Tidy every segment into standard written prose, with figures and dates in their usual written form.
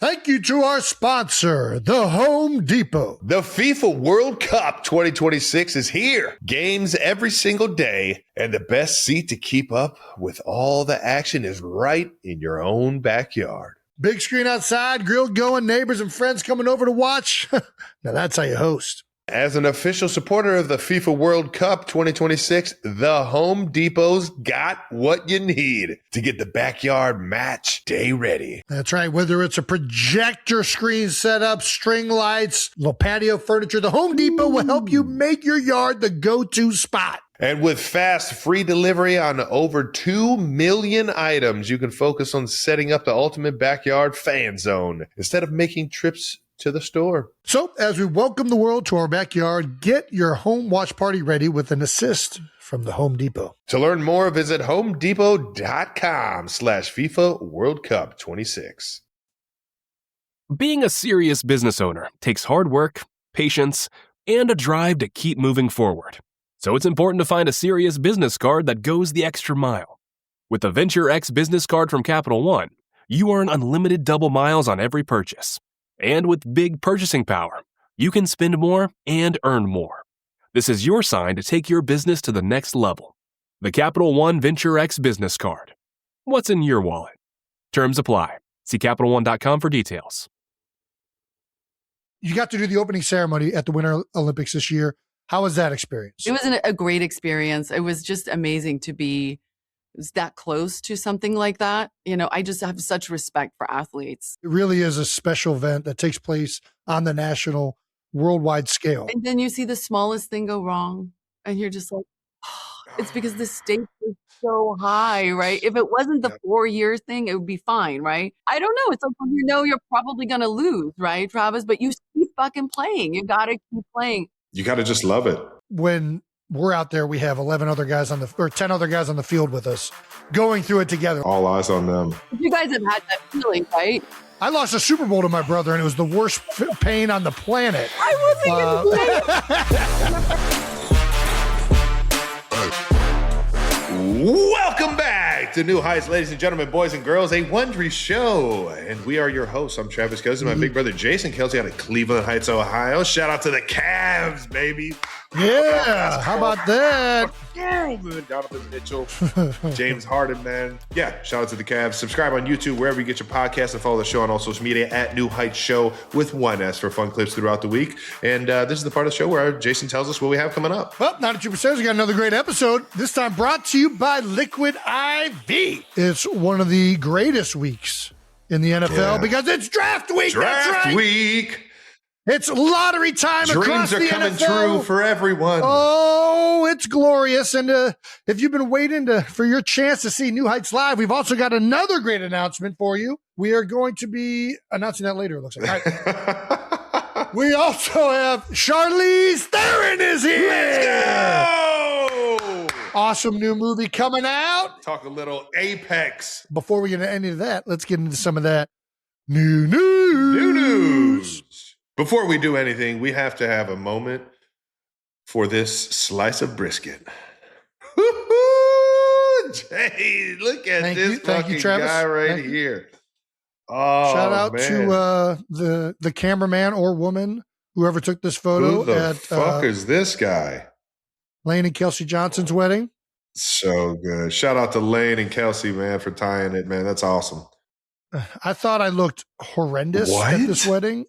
Thank you to our sponsor, the Home Depot. The FIFA World Cup 2026 is here. Games every single day, and the best seat to keep up with all the action is right in your own backyard. Big screen outside, grill going, neighbors and friends coming over to watch. Now that's how you host. As an official supporter of the FIFA World Cup 2026, the Home Depot's got what you need to get the backyard match day ready. That's right. Whether it's a projector screen setup, string lights, little patio furniture, the Home Depot will help you make your yard the go-to spot. And with fast, free delivery on over 2 million items, you can focus on setting up the ultimate backyard fan zone instead of making trips to the store. So as we welcome the world to our backyard, get your home watch party ready with an assist from the Home Depot. To learn more, visit homedepot.com/FIFA World Cup 26. Being a serious business owner takes hard work, patience, and a drive to keep moving forward. So it's important to find a serious business card that goes the extra mile. With the Venture X business card from Capital One, you earn unlimited double miles on every purchase. And with big purchasing power, you can spend more and earn more. This is your sign to take your business to the next level. The Capital One Venture X business card. What's in your wallet? Terms apply. See CapitalOne.com for details. You got to do the opening ceremony at the Winter Olympics this year. How was that experience? It was a great experience. It was just amazing to be that close to something like that. You know, I just have such respect for athletes. It really is a special event that takes place on the national, worldwide scale. And then you see the smallest thing go wrong, and you're just like, oh, it's because the stakes is so high, right? If it wasn't the 4-year thing, it would be fine, right? I don't know. It's like, when you know you're probably going to lose, right, Travis? But you keep fucking playing. You got to keep playing. You got to just love it. When we're out there, we have 10 other guys on the field with us going through it together. All eyes on them. You guys have had that feeling, right? I lost a Super Bowl to my brother, and it was the worst pain on the planet. Welcome back to New Heights, ladies and gentlemen, boys and girls, a Wondery show. And we are your hosts. I'm Travis Cousin, my big brother Jason Kelsey out of Cleveland Heights, Ohio. Shout out to the Cavs, baby. Yeah, how about that? Donovan Mitchell, James Harden, man. Yeah, shout out to the Cavs. Subscribe on YouTube, wherever you get your podcasts, and follow the show on all social media at New Heights Show with one S for fun clips throughout the week. And this is the part of the show where Jason tells us what we have coming up. Well, 92%, we got another great episode. This time brought to you by Liquid IV. It's one of the greatest weeks in the NFL because it's draft week. Draft week. It's lottery time across the NFL. Dreams are coming true for everyone. Oh, it's glorious. And if you've been waiting for your chance to see New Heights live, we've also got another great announcement for you. We are going to be announcing that later, it looks like. We also have Charlize Theron is here. Let's go! Awesome new movie coming out. Talk a little Apex. Before we get into any of that, let's get into some of that new news. New news. Before we do anything, we have to have a moment for this slice of brisket. Jay, look at this fucking guy right here. Oh, shout out man. to the cameraman or woman, whoever took this photo. Who the fuck is this guy? Lane and Kelsey Johnson's wedding. So good. Shout out to Lane and Kelsey, man, for tying it, man. That's awesome. I thought I looked horrendous at this wedding.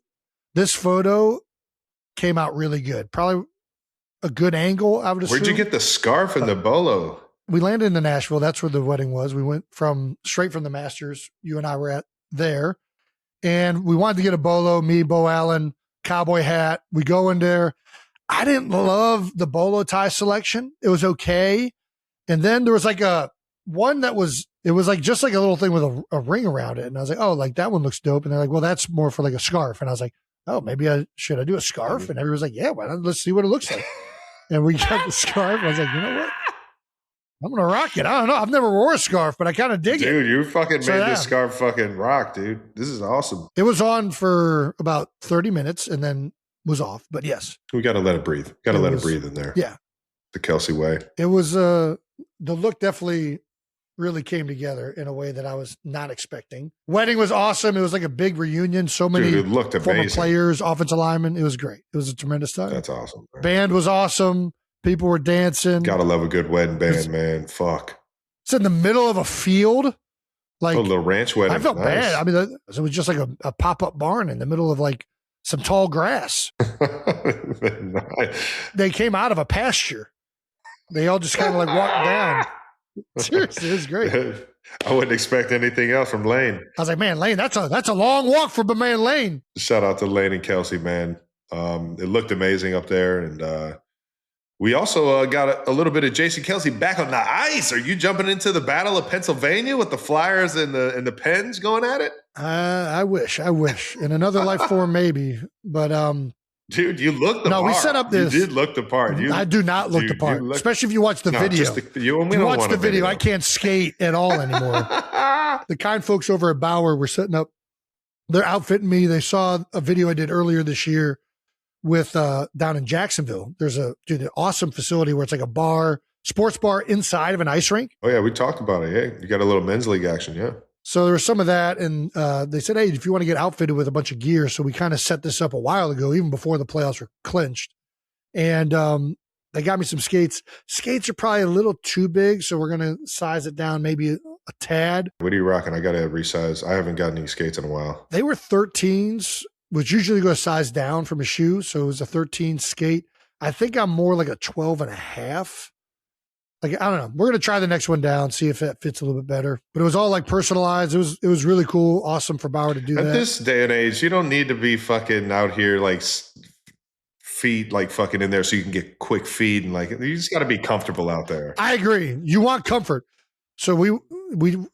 This photo came out really good. Probably a good angle, I would assume. Where'd you get the scarf and the bolo? We landed in Nashville. That's where the wedding was. We went straight from the Masters. You and I were at there. And we wanted to get a bolo, me, Bo Allen, cowboy hat. We go in there. I didn't love the bolo tie selection. It was okay. And then there was like one that was, it was like just like a little thing with a ring around it. And I was like, oh, like that one looks dope. And they're like, well, that's more for like a scarf. And I was like, oh, maybe should I do a scarf? And everyone was like, yeah, well, let's see what it looks like. And we got the scarf. I was like, you know what? I'm going to rock it. I don't know. I've never wore a scarf, but I kind of dig it. Dude, you fucking made this scarf fucking rock, dude. This is awesome. It was on for about 30 minutes and then was off. But yes. We got to let it breathe. Got to let it breathe in there. Yeah. The Kelsey way. It was, the look definitely really came together in a way that I was not expecting. Wedding was awesome. It was like a big reunion. So many Dude, it looked former amazing. players, offensive linemen. It was great. It was a tremendous time. That's awesome. Man. Band was awesome. People were dancing. Gotta love a good wedding band, man. Fuck. It's in the middle of a field. Like a little ranch wedding. I felt Nice. bad. I mean, it was just like a pop-up barn in the middle of like some tall grass. Nice. They came out of a pasture. They all just kind of like walked down. Seriously, it was great. I wouldn't expect anything else from Lane. I was like, man, Lane, that's a long walk for my man Lane. Shout out to Lane and Kelsey, man. It looked amazing up there, and we also got a little bit of Jason Kelsey back on the ice. Are you jumping into the Battle of Pennsylvania with the Flyers and the Pens going at it? I wish in another life form maybe, but dude, you look the part. No, we set up this. You did look the part. I do not look the part, especially if you watch the video. If you watch the video, I can't skate at all anymore. The kind folks over at Bauer were setting up. They're outfitting me. They saw a video I did earlier this year with down in Jacksonville. There's an awesome facility where it's like a bar, sports bar inside of an ice rink. Oh yeah, we talked about it. Hey, you got a little men's league action, yeah. So there was some of that, and they said, hey, if you want to get outfitted with a bunch of gear. So we kind of set this up a while ago, even before the playoffs were clinched. And they got me some skates. Skates are probably a little too big, so we're going to size it down maybe a tad. What are you rocking? I got to resize. I haven't gotten any skates in a while. They were 13s, which usually go a size down from a shoe. So it was a 13 skate. I think I'm more like a 12 and a half. Like, I don't know. We're going to try the next one down, see if it fits a little bit better. But it was all like personalized. It was really cool. Awesome for Bauer to do that. At this day and age, you don't need to be fucking out here like feet like fucking in there so you can get quick feed. And like, you just got to be comfortable out there. I agree. You want comfort. So we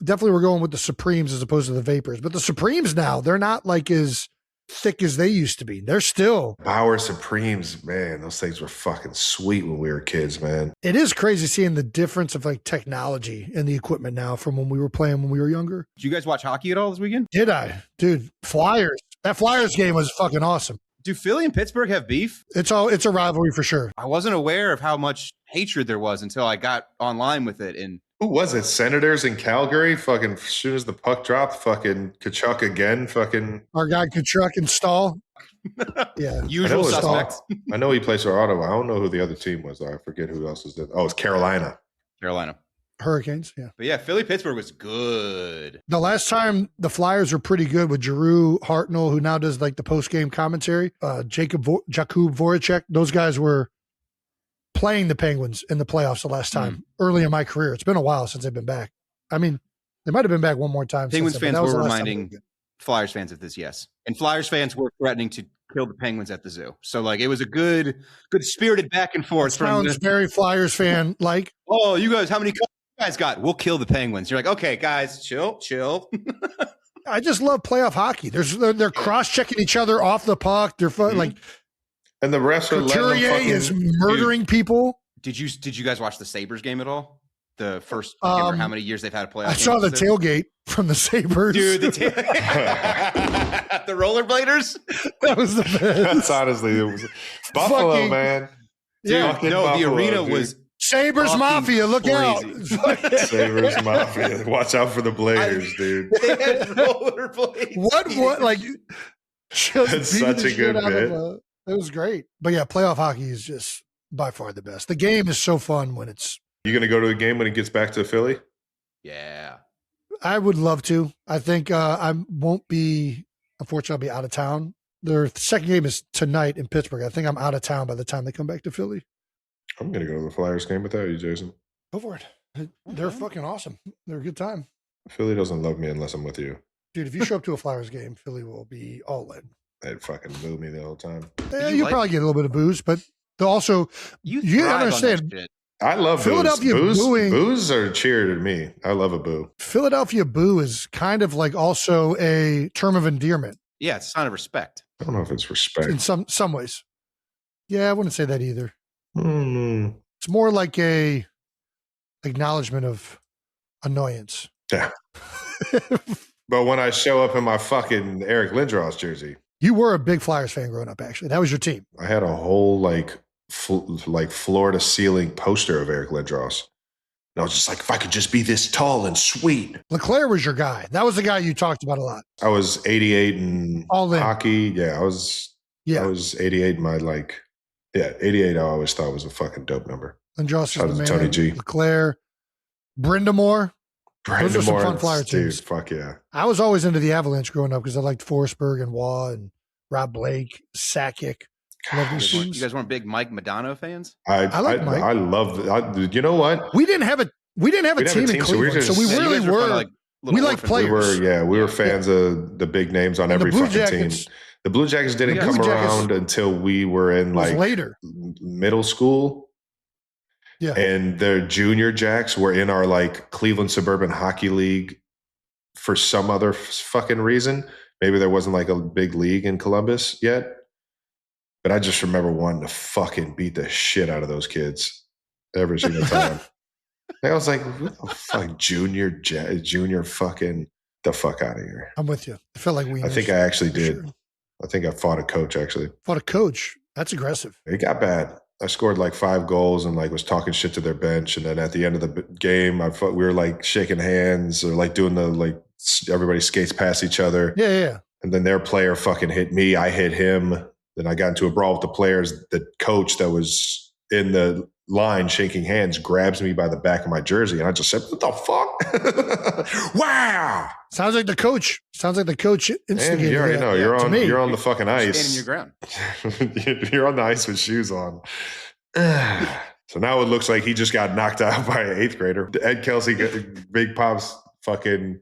definitely were going with the Supremes as opposed to the Vapors. But the Supremes now, they're not like as thick as they used to be. They're still Bauer Supremes, man. Those things were fucking sweet when we were kids, man. It is crazy seeing the difference of like technology and the equipment now from when we were playing when we were younger. Did you guys watch hockey at all this weekend? Did I? Dude, Flyers. That Flyers game was fucking awesome. Do Philly and Pittsburgh have beef? It's a rivalry for sure. I wasn't aware of how much hatred there was until I got online with it. And who was it? Senators in Calgary? Fucking as soon as the puck dropped, fucking Kachuk again. Fucking our guy Kachuk and Stahl. Yeah, usual suspects. I know he plays for Ottawa. I don't know who the other team was, though. I forget who else is there. Oh, it's Carolina. Hurricanes. Yeah, but yeah, Philly Pittsburgh was good. The last time the Flyers were pretty good with Giroux, Hartnell, who now does like the post game commentary. Jakub Voracek. Those guys were playing the Penguins in the playoffs the last time early in my career. It's been a while since they've been back. I mean, they might have been back one more time. Penguins fans were reminding Flyers fans of this, yes. And Flyers fans were threatening to kill the Penguins at the zoo. So like it was a good spirited back and forth. Sounds very Flyers fan like. Oh, you guys, how many you guys got? We'll kill the Penguins. You're like, okay, guys, chill. I just love playoff hockey. They're cross-checking each other off the puck. They're like, and the refs are Couturier is murdering people. Did you guys watch the Sabres game at all? The first how many years they've had a playoff? I saw the tailgate from the Sabres. Dude, the rollerbladers. That was the best. That's honestly, it was Buffalo, man. Yeah, fucking no, Buffalo, the arena dude. was Sabres Mafia. Look out. Sabres Mafia. Watch out for the Bladers, dude. They had rollerblades. What? Like, that's such a good bit. It was great. But yeah, playoff hockey is just by far the best. The game is so fun when it's. You going to go to a game when it gets back to Philly? Yeah. I would love to. I think I won't be, unfortunately, I'll be out of town. Their second game is tonight in Pittsburgh. I think I'm out of town by the time they come back to Philly. I'm going to go to the Flyers game without you, Jason. Go for it. They're fucking awesome. They're a good time. Philly doesn't love me unless I'm with you. Dude, if you show up to a Flyers game, Philly will be all in. They'd fucking boo me the whole time. Yeah, you'll probably get a little bit of booze, but they'll also, you understand. I love Philadelphia boos. booing. Boos are cheer to me. I love a boo. Philadelphia boo is kind of like also a term of endearment. Yeah, it's a sign of respect. I don't know if it's respect. In some ways. Yeah, I wouldn't say that either. Mm. It's more like a acknowledgement of annoyance. Yeah. But when I show up in my fucking Eric Lindros jersey. You were a big Flyers fan growing up, actually. That was your team. I had a whole floor to ceiling poster of Eric Lindros. And I was just like, if I could just be this tall and sweet. LeClaire was your guy. That was the guy you talked about a lot. I was 88 in All in. hockey. Yeah, I was 88 in my 88 I always thought was a fucking dope number. And Josh is Shout the out man. to Tony G. LeClaire, Brindamore. Those are some fun flyer dude, teams. fuck yeah. I was always into the Avalanche growing up because I liked Forsberg and Waugh and Rob Blake, Sakic. Love these teams. You guys weren't big Mike Modano fans? I like Mike. I love you know what? We didn't have a team in Cleveland, so we really were. We like players. We were fans of the big names on every fucking team. The Blue Jackets didn't come around until we were in later middle school. Yeah. And the junior Jacks were in our Cleveland Suburban Hockey League for some other fucking reason. Maybe there wasn't a big league in Columbus yet. But I just remember wanting to fucking beat the shit out of those kids every single time. I was like, what the fuck, junior fucking the fuck out of here. I'm with you. I felt like we. I think I actually did. Sure. I think I fought a coach actually. Fought a coach? That's aggressive. It got bad. I scored 5 goals and was talking shit to their bench. And then at the end of the game, we were shaking hands or doing the everybody skates past each other. Yeah. And then their player fucking hit me. I hit him. Then I got into a brawl with the players. The coach that was in the line shaking hands grabs me by the back of my jersey. And I just said, what the fuck? Wow. Sounds like the coach instigated. And you already know. You're on the fucking ice. Standing your ground. You're on the ice with shoes on. So now it looks like he just got knocked out by an 8th grader. Ed Kelsey, Big Pop's fucking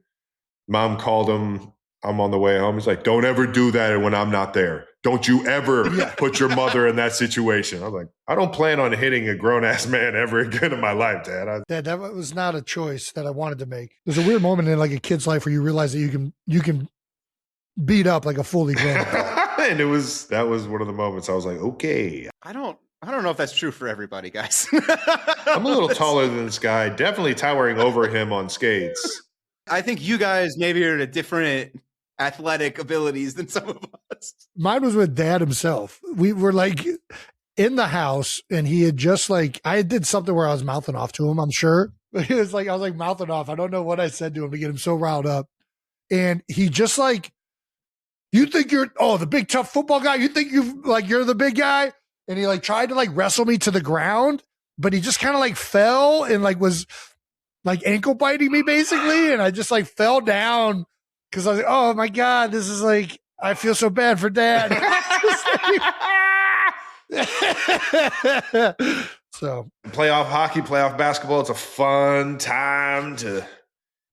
mom called him. I'm on the way home. He's like, don't ever do that when I'm not there. Don't you ever put your mother in that situation. I was like, I don't plan on hitting a grown-ass man ever again in my life, Dad. Dad, that was not a choice that I wanted to make. There's a weird moment in a kid's life where you realize that you can beat up a fully grown adult. And that was one of the moments I was like, okay. I don't know if that's true for everybody, guys. I'm a little taller than this guy, definitely towering over him on skates. I think you guys maybe are at a different athletic abilities than some of us. Mine was with Dad himself. We were in the house and he had just I did something where I was mouthing off to him, I'm sure. But he was I was mouthing off. I don't know what I said to him to get him so riled up. And he just you think you're the big tough football guy? You think you're the big guy? And he tried to wrestle me to the ground, but he just kind of fell and was ankle biting me basically. And I just fell down. Because I was oh my God, this is I feel so bad for Dad. So playoff hockey, playoff basketball, it's a fun time to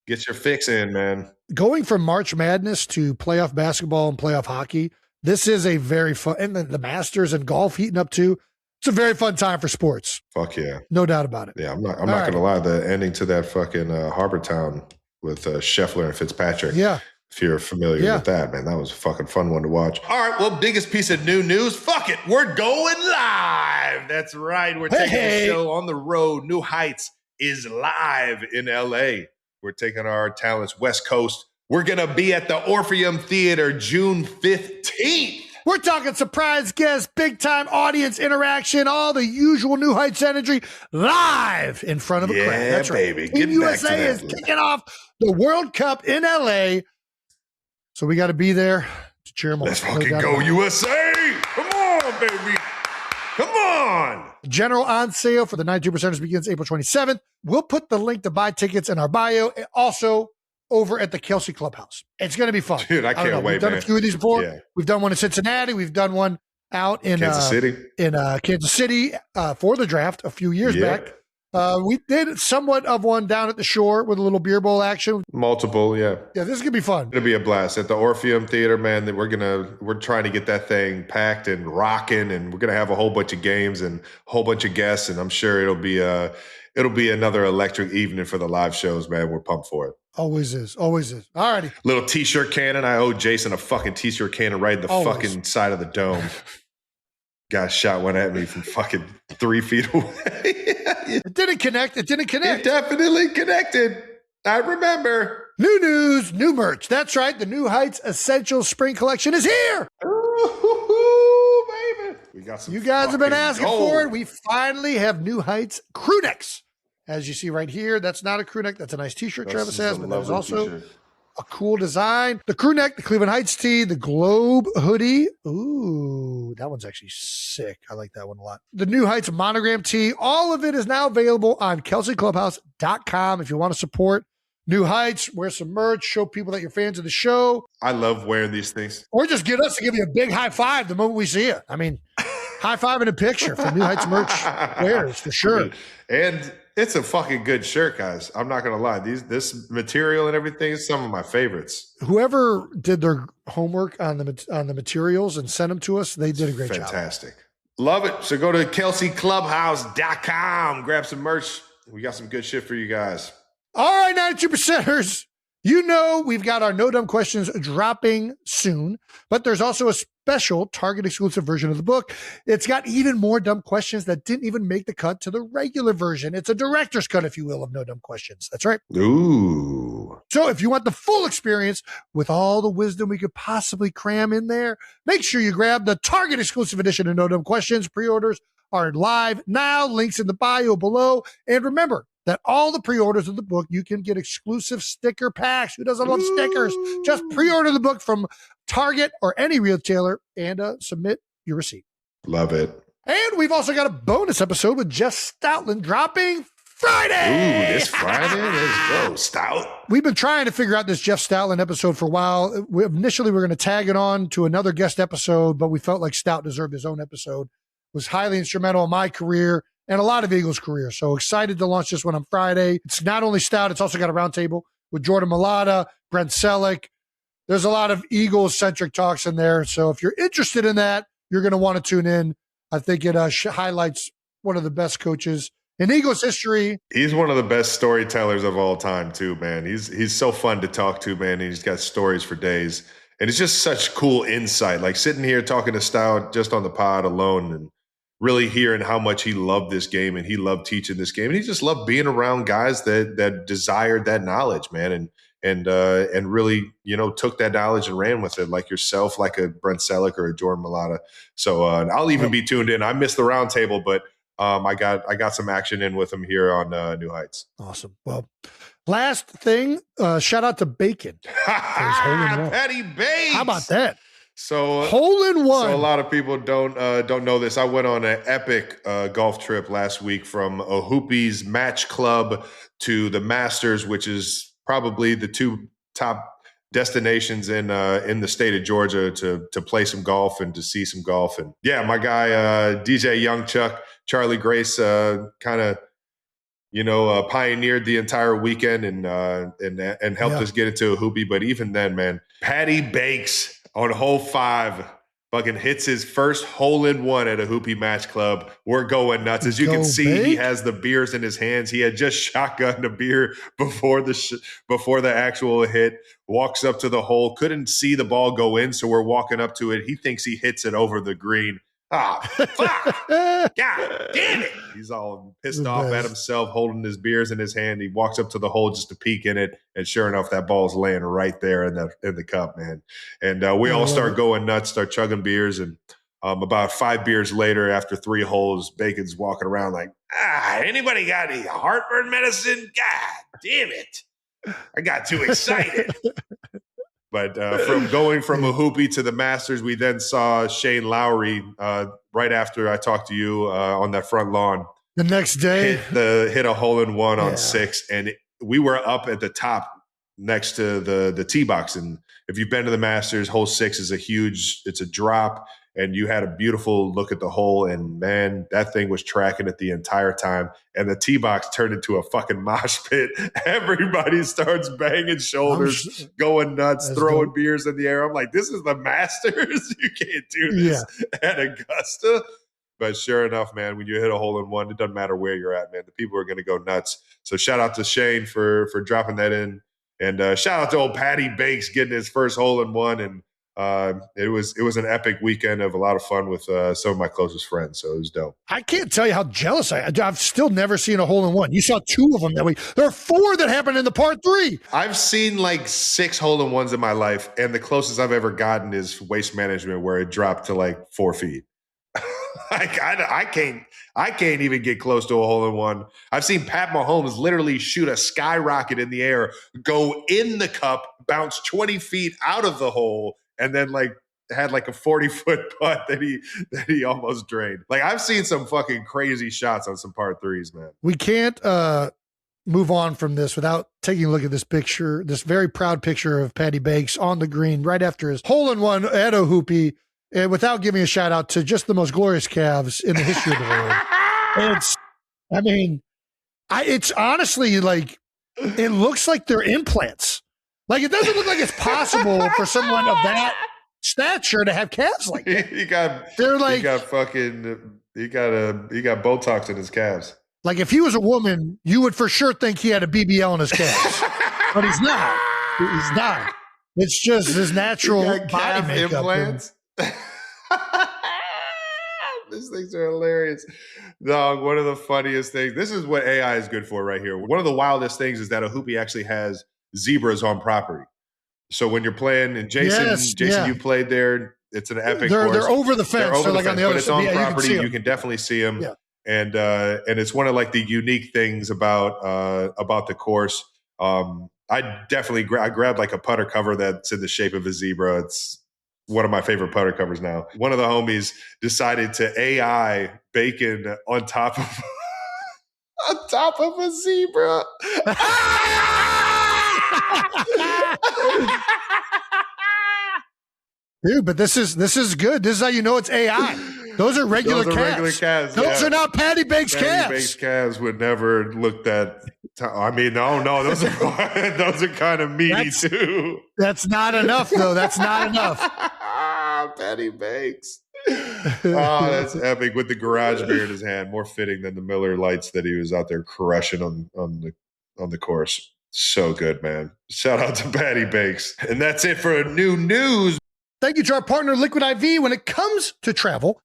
get your fix in, man. Going from March Madness to playoff basketball and playoff hockey, this is a very fun, and then the Masters and golf heating up too. It's a very fun time for sports. Fuck yeah. No doubt about it. Yeah, I'm not going to lie. The ending to that fucking Harbor Town with Scheffler and Fitzpatrick. Yeah. If you're familiar with that, man, that was a fucking fun one to watch. All right, well, biggest piece of new news. Fuck it. We're going live. That's right. We're taking the show on the road. New Heights is live in LA. We're taking our talents West Coast. We're going to be at the Orpheum Theater June 15th. We're talking surprise guests, big time audience interaction, all the usual New Heights energy live in front of a crowd. That's right. Baby. Team USA is kicking off the World Cup in LA. So we got to be there to cheer them on. Let's fucking go USA. Come on, baby. Come on. General on sale for the 92%ers begins April 27th. We'll put the link to buy tickets in our bio. And also over at the Kelsey Clubhouse. It's going to be fun. Dude, I can't wait, We've done man. a few of these before. Yeah. We've done one in Cincinnati. We've done one out in Kansas City. Kansas City for the draft a few years back. We did somewhat of one down at the shore with a little beer bowl action. Multiple, yeah. Yeah, this is going to be fun. It's going to be a blast. At the Orpheum Theater, man, we're trying to get that thing packed and rocking, and we're going to have a whole bunch of games and a whole bunch of guests, and I'm sure it'll be another electric evening for the live shows, man. We're pumped for it. Always is. Always is. All righty. Little T-shirt cannon. I owe Jason a fucking T-shirt cannon right in the fucking side of the dome. Guy shot one at me from fucking 3 feet away. It didn't connect. It definitely connected. I remember. New news, new merch. That's right. The New Heights Essential Spring Collection is here. Ooh, baby. We got some. You guys have been asking for it. We finally have New Heights crew necks. As you see right here, that's not a crew neck. That's a nice t-shirt Travis has, but that is lovely also t-shirt. a cool design. The crew neck, the Cleveland Heights tee, the Globe hoodie. Ooh, that one's actually sick. I like that one a lot. The New Heights monogram tee. All of it is now available on KelseyClubhouse.com. If you want to support New Heights, wear some merch, show people that you're fans of the show. I love wearing these things. Or just get us to give you a big high five the moment we see it. I mean, high five in a picture for New Heights merch wearers for sure. And it's a fucking good shirt, guys. I'm not gonna lie. This material and everything is some of my favorites. Whoever did their homework on the materials and sent them to us, they did a great job. Fantastic. Love it. So go to KelseyClubhouse.com. Grab some merch. We got some good shit for you guys. All right, 92%ers. You know we've got our No Dumb Questions dropping soon, but there's also a special Target exclusive version of the book. It's got even more dumb questions that didn't even make the cut to the regular version. It's a director's cut, if you will, of No Dumb Questions. That's right. Ooh. So if you want the full experience with all the wisdom we could possibly cram in there, make sure you grab the Target exclusive edition of No Dumb Questions. Pre-orders are live now. Links in the bio below. And remember that all the pre-orders of the book, you can get exclusive sticker packs. Who doesn't love stickers? Just pre-order the book from Target or any retailer and submit your receipt. Love it. And we've also got a bonus episode with Jeff Stoutland dropping Friday. Ooh, this Friday? Let's go. Stout. We've been trying to figure out this Jeff Stoutland episode for a while. Initially, we were going to tag it on to another guest episode, but we felt like Stout deserved his own episode. Was highly instrumental in my career and a lot of Eagles' career. So excited to launch this one on Friday. It's not only Stout, it's also got a roundtable with Jordan Mailata, Brent Selleck. There's a lot of Eagles-centric talks in there. So if you're interested in that, you're going to want to tune in. I think it highlights one of the best coaches in Eagles history. He's one of the best storytellers of all time, too, man. He's so fun to talk to, man. He's got stories for days. And it's just such cool insight. Like sitting here talking to Stout just on the pod alone and really hearing how much he loved this game and he loved teaching this game. And he just loved being around guys that desired that knowledge, man. And really, took that knowledge and ran with it, like yourself, like a Brent Selleck or a Jordan Mailata. So I'll even be tuned in. I missed the roundtable, but I got some action in with him here on New Heights. Awesome. Well, last thing, shout out to Bacon. Patty Bates. How about that? So hole in one. So a lot of people don't know this. I went on an epic golf trip last week from Ohoopie's Match Club to the Masters, which is probably the two top destinations in the state of Georgia to play some golf and to see some golf. And yeah, my guy DJ Young Chuck, Charlie Grace, kind of pioneered the entire weekend and helped us get into Ohoopie. But even then, man, Patty Bakes on hole 5 fucking hits his first hole-in-one at a Ohoopie Match Club. We're going nuts. As you can see, he has the beers in his hands. He had just shotgunned a beer before the actual hit. Walks up to the hole. Couldn't see the ball go in, so we're walking up to it. He thinks he hits it over the green. Ah, fuck. God damn it. He's all pissed off at himself, holding his beers in his hand. He walks up to the hole just to peek in it, and sure enough, that ball's laying right there in the cup, man. And we all start going nuts, start chugging beers, and about 5 beers later, after 3 holes, Bacon's walking around like, anybody got any heartburn medicine? God damn it. I got too excited. But from going from Ohoopie to the Masters, we then saw Shane Lowry right after I talked to you on that front lawn. The next day, hit a hole-in-one on 6, and we were up at the top next to the tee box. And if you've been to the Masters, hole 6 is it's a drop, and you had a beautiful look at the hole. And man, that thing was tracking it the entire time. And the tee box turned into a fucking mosh pit. Everybody starts banging shoulders, going nuts, throwing beers in the air. I'm like, this is the Masters. You can't do this at Augusta. But sure enough, man, when you hit a hole-in-one, it doesn't matter where you're at, man. The people are going to go nuts. So shout out to Shane for dropping that in. And shout out to old Patty Bakes getting his first hole-in-one. And it was an epic weekend of a lot of fun with some of my closest friends. So it was dope. I can't tell you how jealous I've still never seen a hole-in-one. You saw 2 of them that week. There are 4 that happened in the part 3. I've seen like 6 hole-in-ones in my life, and the closest I've ever gotten is Waste Management, where it dropped to like 4 feet. Like I can't even get close to a hole in one. I've seen Pat Mahomes literally shoot a skyrocket in the air, go in the cup, bounce 20 feet out of the hole, and then had like a 40-foot putt that he almost drained. Like I've seen some fucking crazy shots on some par threes, man. We can't move on from this without taking a look at this picture, this very proud picture of Patty Bakes on the green right after his hole-in-one at a hoopy, and without giving a shout out to just the most glorious calves in the history of the world. It's honestly like, it looks like they're implants. Like it doesn't look like it's possible for someone of that stature to have calves like that. He got Botox in his calves. Like if he was a woman, you would for sure think he had a BBL in his calves, but he's not. He's not. It's just his natural body makeup. Implants. These things are hilarious. Dog, one of the funniest things. This is what AI is good for right here. One of the wildest things is that a hoopy actually has zebras on property. So when you're playing, and Jason, you played there. It's an epic course. They're over the fence. They're like on the other side. But it's on property. You can definitely see them. Yeah. And it's one of like the unique things about the course. I grabbed like a putter cover that's in the shape of a zebra. It's one of my favorite putter covers now. One of the homies decided to AI bacon on top of a zebra. Dude, but this is good. This is how you know it's AI. Those are regular calves. Those are not Patty Bakes calves. Patty Bakes calves would never look that. I mean, no, those are kind of meaty too. That's not enough, though. That's not enough. Patty Bakes. Oh, that's epic with the garage beer in his hand. More fitting than the Miller Lights that he was out there crushing on the course. So good, man. Shout out to Patty Bakes. And that's it for new news. Thank you to our partner, Liquid IV. When it comes to travel,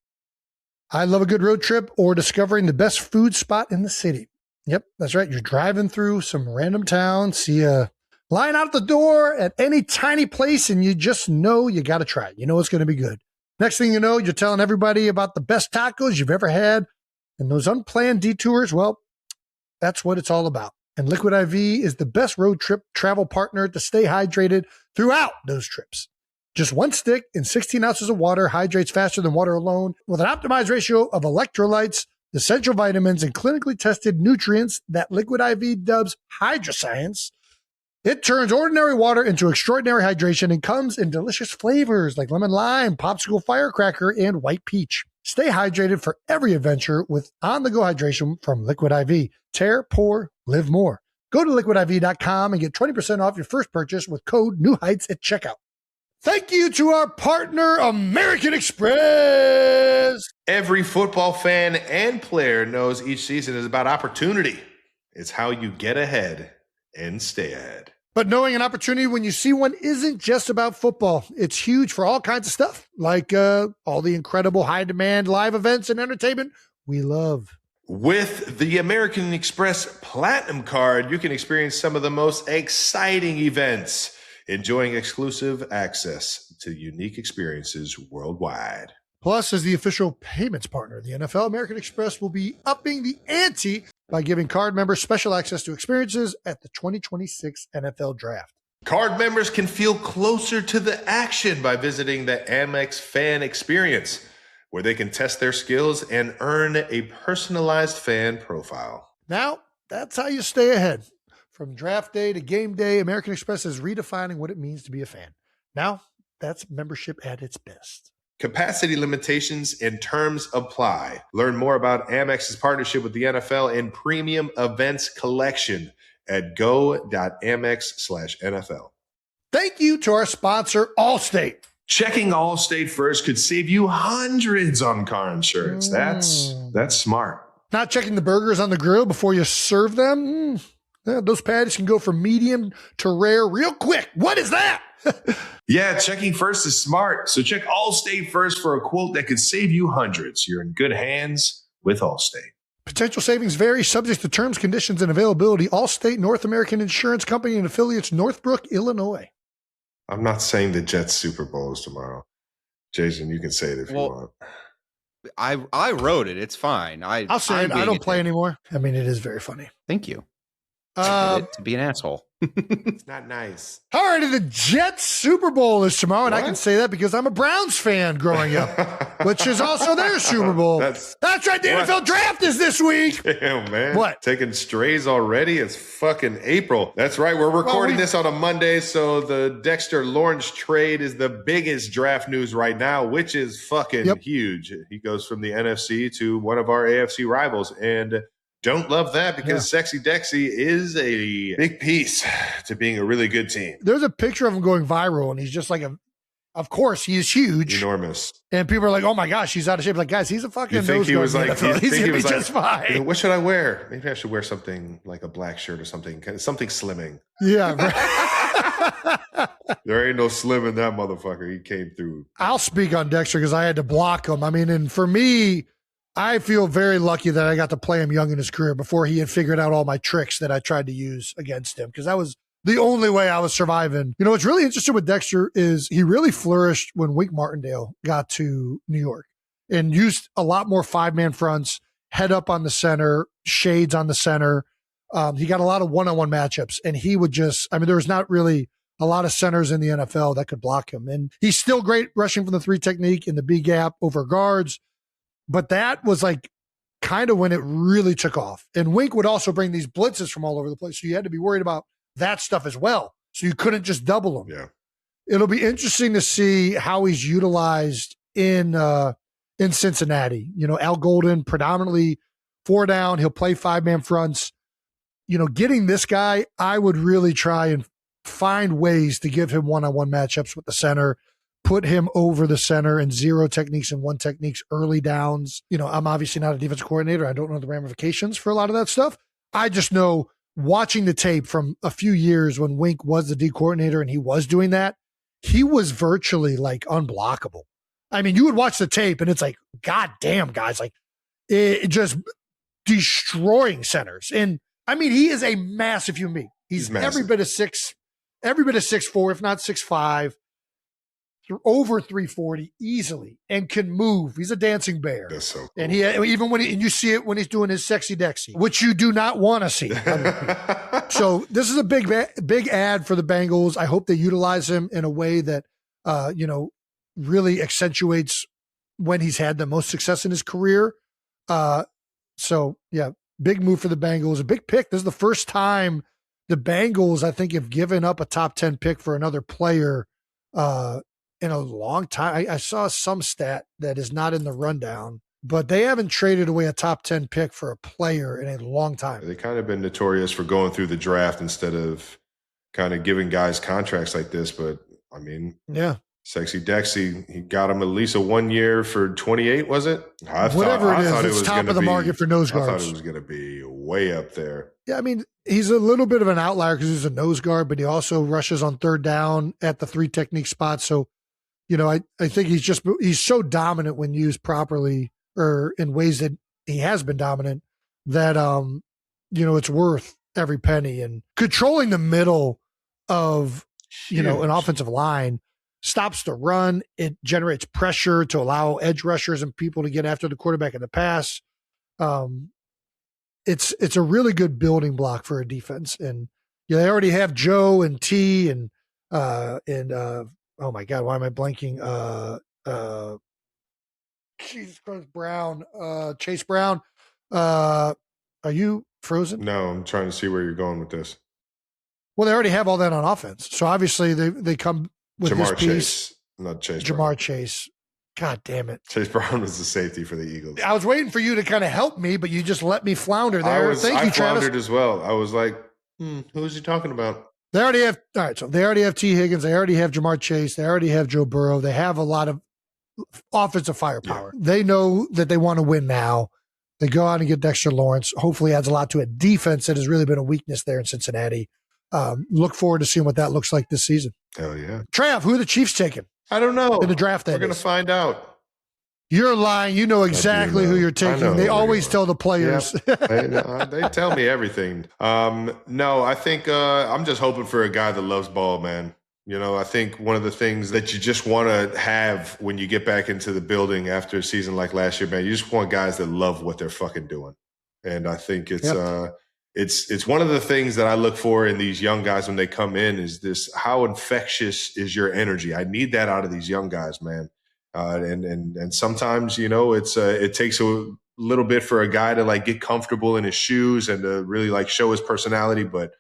I love a good road trip or discovering the best food spot in the city. Yep, that's right. You're driving through some random town, see a line out the door at any tiny place, and you just know you got to try it. You know it's going to be good. Next thing you know, you're telling everybody about the best tacos you've ever had. And those unplanned detours, well, that's what it's all about. And Liquid IV is the best road trip travel partner to stay hydrated throughout those trips. Just one stick in 16 ounces of water hydrates faster than water alone with an optimized ratio of electrolytes, essential vitamins, and clinically tested nutrients that Liquid IV dubs Hydroscience. It turns ordinary water into extraordinary hydration and comes in delicious flavors like lemon lime, popsicle firecracker, and white peach. Stay hydrated for every adventure with on-the-go hydration from Liquid IV. Tear, pour, live more. Go to liquidiv.com and get 20% off your first purchase with code NEWHEIGHTS at checkout. Thank you to our partner, American Express. Every football fan and player knows each season is about opportunity. It's how you get ahead and stay ahead. But knowing an opportunity when you see one isn't just about football. It's huge for all kinds of stuff, like all the incredible high-demand live events and entertainment we love. With the American Express Platinum Card, you can experience some of the most exciting events, enjoying exclusive access to unique experiences worldwide. Plus, as the official payments partner of the NFL, American Express will be upping the ante by giving card members special access to experiences at the 2026 NFL Draft. Card members can feel closer to the action by visiting the Amex Fan Experience, where they can test their skills and earn a personalized fan profile. Now, that's how you stay ahead. From draft day to game day, American Express is redefining what it means to be a fan. Now, that's membership at its best. Capacity limitations and terms apply. Learn more about Amex's partnership with the NFL and premium events collection at go.amex/NFL. Thank you to our sponsor, Allstate. Checking Allstate first could save you hundreds on car insurance. That's smart. Not checking the burgers on the grill before you serve them? Those patties can go from medium to rare real quick. What is that? Yeah, checking first is smart. So check Allstate first for a quote that could save you hundreds. You're in good hands with Allstate. Potential savings vary, subject to terms, conditions, and availability. Allstate North American Insurance Company and affiliates, Northbrook, Illinois. I'm not saying the Jets Super Bowl is tomorrow. Jason, you can say it if you want. I wrote it. It's fine. I'll say it. I don't play anymore. I mean, it is very funny. Thank you. To be an asshole. It's not nice. All righty, the Jets Super Bowl is tomorrow, and I can say that because I'm a Browns fan growing up, which is also their Super Bowl. That's right. The NFL draft is this week. Damn, man. What? Taking strays already? It's fucking April. That's right. We're recording this on a Monday, so the Dexter Lawrence trade is the biggest draft news right now, which is fucking huge. He goes from the NFC to one of our AFC rivals, and don't love that because Sexy Dexy is a big piece to being a really good team. There's a picture of him going viral, and he's just like of course, he is huge. Enormous. And people are like, oh my gosh, he's out of shape. Like, guys, he's a fucking nose guard. He's going to be just fine. What should I wear? Maybe I should wear something like a black shirt or something slimming. Yeah. Right. There ain't no slim in that motherfucker. He came through. I'll speak on Dexter because I had to block him. I mean, and for me, I feel very lucky that I got to play him young in his career before he had figured out all my tricks that I tried to use against him, because that was the only way I was surviving. You know, what's really interesting with Dexter is he really flourished when Wink Martindale got to New York and used a lot more 5-man fronts, head up on the center, shades on the center. He got a lot of one-on-one matchups, and he would there was not really a lot of centers in the NFL that could block him. And he's still great rushing from the 3 technique in the B gap over guards. But that was like kind of when it really took off. And Wink would also bring these blitzes from all over the place. So you had to be worried about that stuff as well. So you couldn't just double them. Yeah. It'll be interesting to see how he's utilized in Cincinnati. You know, Al Golden, predominantly 4 down. He'll play 5-man fronts. You know, getting this guy, I would really try and find ways to give him one-on-one matchups with the center, put him over the center in 0 techniques and 1 techniques early downs. You know, I'm obviously not a defensive coordinator. I don't know the ramifications for a lot of that stuff. I just know watching the tape from a few years when Wink was the D coordinator and he was doing that, he was virtually like unblockable. I mean, you would watch the tape and it's like, God damn, guys, like it just destroying centers. And I mean, he is a massive human being. He's every bit of 6'4", if not 6'5", over 340 easily, and can move. He's a dancing bear. That's so cool. And he even when and you see it when he's doing his sexy Dexy, which you do not want to see. So this is a big ad for the Bengals. I hope they utilize him in a way that really accentuates when he's had the most success in his career. So yeah, big move for the Bengals, a big pick. This is the first time the Bengals, I think, have given up a top 10 pick for another player in a long time. I saw some stat that is not in the rundown, but they haven't traded away a top 10 pick for a player in a long time. They kind of been notorious for going through the draft instead of kind of giving guys contracts like this. But I mean, yeah, Sexy Dexy, he got him at least a 1 year for 28, was it? Whatever it is, it's top of the market for nose guards. I thought it was going to be way up there. Yeah, I mean, he's a little bit of an outlier because he's a nose guard, but he also rushes on 3rd down at the 3 technique spot. So, you know, I think he's so dominant when used properly or in ways that he has been dominant that, it's worth every penny. And controlling the middle of, an offensive line stops the run. It generates pressure to allow edge rushers and people to get after the quarterback in the pass. It's a really good building block for a defense. And they already have Joe and T and oh my God, why am I blanking? Jesus Christ, Brown, Chase Brown. Are you frozen? No, I'm trying to see where you're going with this. Well, they already have all that on offense. So obviously they come with Jamar this piece. Chase, not Chase Jamar Brown. Chase. God damn it. Chase Brown was the safety for the Eagles. I was waiting for you to kind of help me, but you just let me flounder there. Thank you, Travis. I floundered as well. I was like, who is he talking about? They already have, all right, so they already have T. Higgins. They already have Jamar Chase. They already have Joe Burrow. They have a lot of offensive firepower. Yeah. They know that they want to win now. They go out and get Dexter Lawrence. Hopefully adds a lot to a defense that has really been a weakness there in Cincinnati. Look forward to seeing what that looks like this season. Hell yeah. Trav, who are the Chiefs taking? I don't know. In the draft, we're going to find out. You're lying. You know exactly who you're taking. They always tell the players. Yep. They tell me everything. No, I think I'm just hoping for a guy that loves ball, man. You know, I think one of the things that you just want to have when you get back into the building after a season like last year, man, you just want guys that love what they're fucking doing. And I think it's one of the things that I look for in these young guys when they come in is this: how infectious is your energy? I need that out of these young guys, man. And sometimes, you know, it takes a little bit for a guy to like get comfortable in his shoes and to really like show his personality. But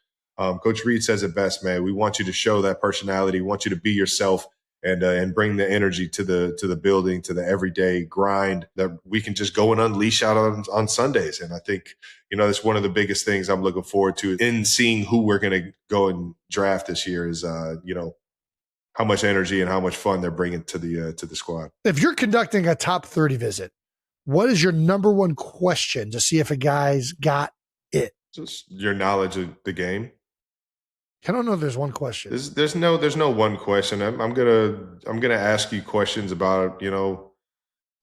Coach Reed says it best, man. We want you to show that personality. We want you to be yourself and bring the energy to the building, to the everyday grind that we can just go and unleash out on Sundays. And I think, you know, that's one of the biggest things I'm looking forward to in seeing who we're going to go and draft this year is, you know, how much energy and how much fun they're bringing to the squad. If you're conducting a top 30 visit, what is your number one question to see if a guy's got it? Just your knowledge of the game. I don't know if there's one question. There's no one question. I'm gonna ask you questions about, you know,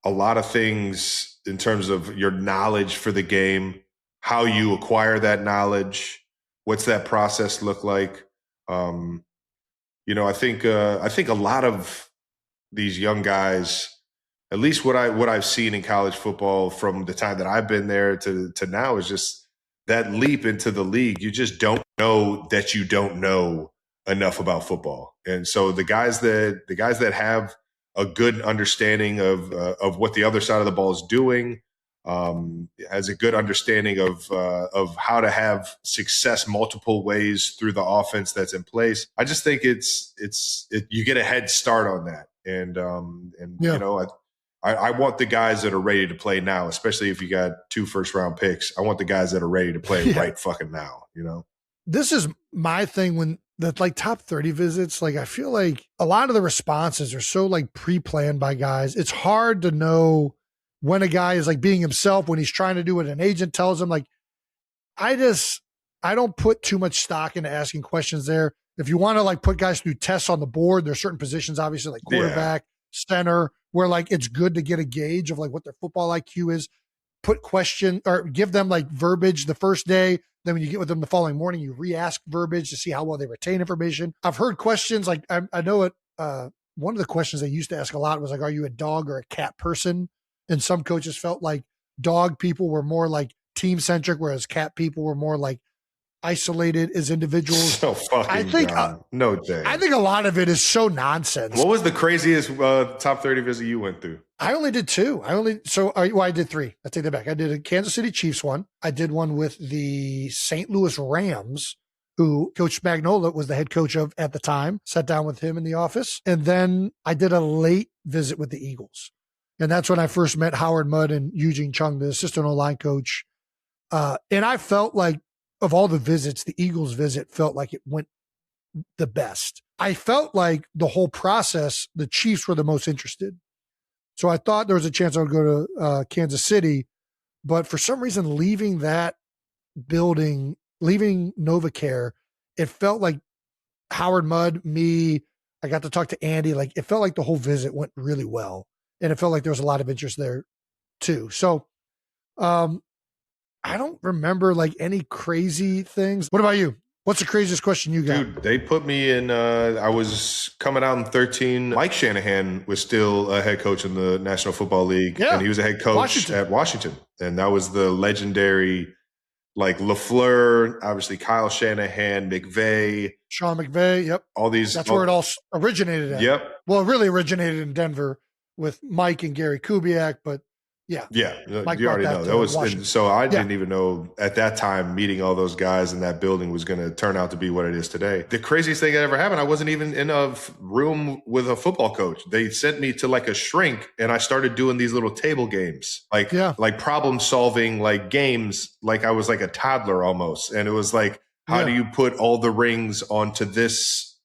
a lot of things in terms of your knowledge for the game, how you acquire that knowledge, what's that process look like. You know, I think a lot of these young guys, at least what I've seen in college football from the time that I've been there to now, is just that leap into the league. You just don't know that you don't know enough about football. And so the guys that have a good understanding of what the other side of the ball is doing, has a good understanding of how to have success multiple ways through the offense that's in place. I just think you get a head start on that. And you know, I want the guys that are ready to play now, especially if you got 2 first-round picks. I want the guys that are ready to play right fucking now, you know? This is my thing when the like top 30 visits, like I feel like a lot of the responses are so like pre-planned by guys. It's hard to know when a guy is like being himself, when he's trying to do what an agent tells him. Like, I don't put too much stock into asking questions there. If you want to like put guys through tests on the board, there's certain positions, obviously like quarterback, center, where like it's good to get a gauge of like what their football IQ is. Put question or give them like verbiage the first day. Then when you get with them the following morning, you re-ask verbiage to see how well they retain information. I've heard questions like I know it. One of the questions they used to ask a lot was like, "Are you a dog or a cat person?" And some coaches felt like dog people were more like team centric, whereas cat people were more like isolated as individuals. So fucking dumb. No day. I think a lot of it is so nonsense. What was the craziest top 30 visit you went through? I only did 2. I did 3. I take that back. I did a Kansas City Chiefs one. I did one with the St. Louis Rams, who Coach Spagnuolo was the head coach of at the time. Sat down with him in the office. And then I did a late visit with the Eagles. And that's when I first met Howard Mudd and Eugene Chung, the assistant O-line coach. And I felt like of all the visits, the Eagles visit felt like it went the best. I felt like the whole process, the Chiefs were the most interested. So I thought there was a chance I would go to Kansas City, but for some reason, leaving that building, leaving NovaCare, it felt like Howard Mudd, me, I got to talk to Andy. Like it felt like the whole visit went really well. And it felt like there was a lot of interest there too. So I don't remember like any crazy things. What about you? What's the craziest question you got? Dude, they put me in, I was coming out in 13. Mike Shanahan was still a head coach in the National Football League. Yeah. And he was a head coach at Washington. And that was the legendary, like LaFleur, obviously Kyle Shanahan, McVay. Sean McVay, yep. All these. That's where it all originated at. Yep. Well, it really originated in Denver with Mike and Gary Kubiak, but yeah. Mike, you already know that was. So I didn't even know at that time meeting all those guys in that building was going to turn out to be what it is today. The craziest thing that ever happened, I wasn't even in a room with a football coach. They sent me to like a shrink, and I started doing these little table games, like problem solving, like games, like I was like a toddler almost. And it was like, how do you put all the rings onto this,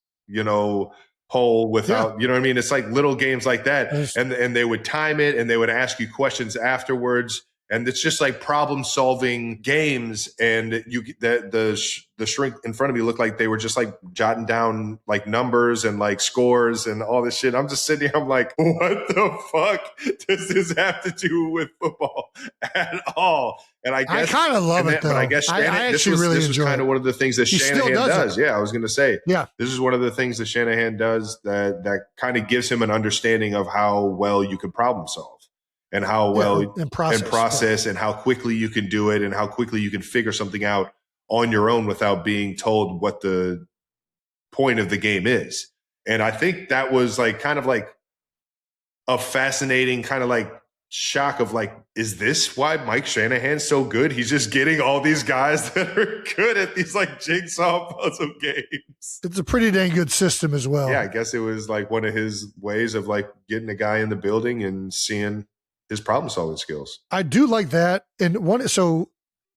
hole without, you know what I mean? It's like little games like that. And they would time it and they would ask you questions afterwards. And it's just like problem solving games. And the shrink in front of me looked like they were just like jotting down like numbers and like scores and all this shit. I'm just sitting here. I'm like, what the fuck does this have to do with football at all? And I guess I kind of love it though. But I guess this was kind of one of the things that Shanahan does. Yeah, I was going to say. Yeah, this is one of the things that Shanahan does that kind of gives him an understanding of how well you can problem solve. And how well and process and how quickly you can do it and how quickly you can figure something out on your own without being told what the point of the game is. And I think that was like kind of like a fascinating kind of like shock of like, is this why Mike Shanahan's so good? He's just getting all these guys that are good at these like jigsaw puzzle games. It's a pretty dang good system as well. Yeah, I guess it was like one of his ways of like getting a guy in the building and seeing his problem solving skills. I do like that. And so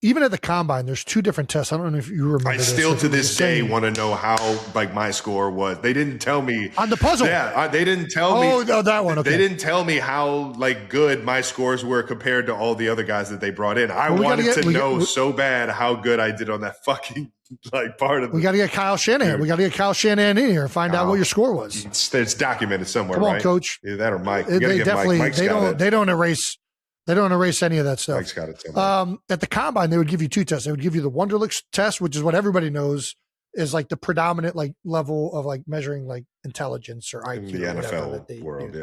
even at the combine, there's two different tests. I don't know if you remember. I still to this day want to know how like my score was. They didn't tell me on the puzzle. Yeah, they didn't tell me. Oh, that one. Okay. They didn't tell me how like good my scores were compared to all the other guys that they brought in. I wanted to know so bad how good I did on that fucking like part of. We got to get Kyle Shanahan. We got to get Kyle Shanahan in here and find out what your score was. It's documented somewhere. Come on, right? Coach. Either that or Mike. They definitely they don't erase. They don't erase any of that stuff. Mike's got it too. At the combine, they would give you two tests. They would give you the Wonderlic test, which is what everybody knows is like the predominant like level of like measuring like intelligence or IQ. In the NFL world,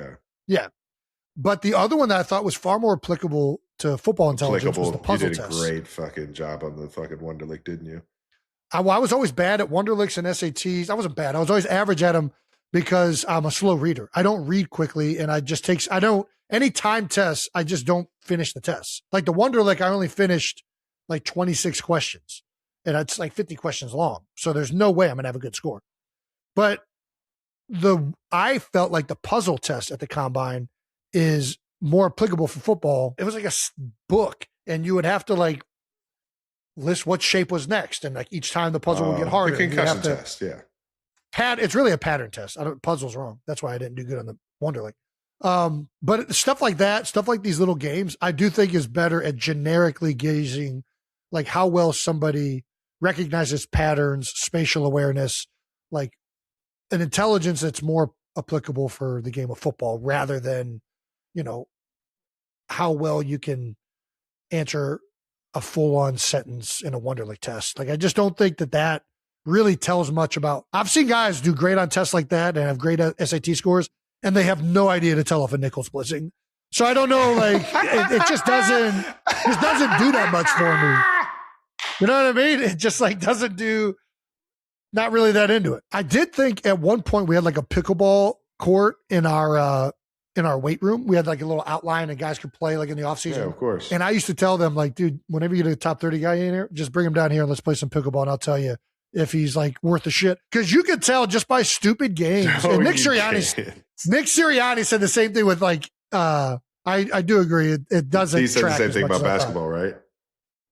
yeah. But the other one that I thought was far more applicable to football intelligence was the puzzle test. You did a great fucking job on the fucking Wonderlic, didn't you? I was always bad at Wonderlics and SATs. I wasn't bad. I was always average at them because I'm a slow reader. I don't read quickly, and any time tests, I just don't finish the tests. Like the Wonderlic, I only finished like 26 questions, and it's like 50 questions long. So there's no way I'm going to have a good score. But I felt like the puzzle test at the combine is more applicable for football. It was like a book, and you would have to like list what shape was next. And like each time the puzzle would get harder. The concussion test, yeah. It's really a pattern test. Puzzle's wrong. That's why I didn't do good on the Wonderlic. But stuff like that, stuff like these little games, I do think is better at generically gauging like how well somebody recognizes patterns, spatial awareness, like an intelligence that's more applicable for the game of football rather than, how well you can answer a full-on sentence in a Wonderlic test. Like, I just don't think that really tells much about. I've seen guys do great on tests like that and have great SAT scores, and they have no idea to tell if a nickel's blitzing. So I don't know, like it just doesn't do that much for me. You know what I mean? It just like doesn't do, not really that into it. I did think at one point we had like a pickleball court in our weight room. We had like a little outline and guys could play like in the off season. Yeah, of course. And I used to tell them like, dude, whenever you get a top 30 guy in here, just bring him down here and let's play some pickleball. And I'll tell you if he's like worth the shit. Cause you could tell just by stupid games. And Nick Sirianni said the same thing with like, I do agree. It doesn't. He said the same thing about basketball, right?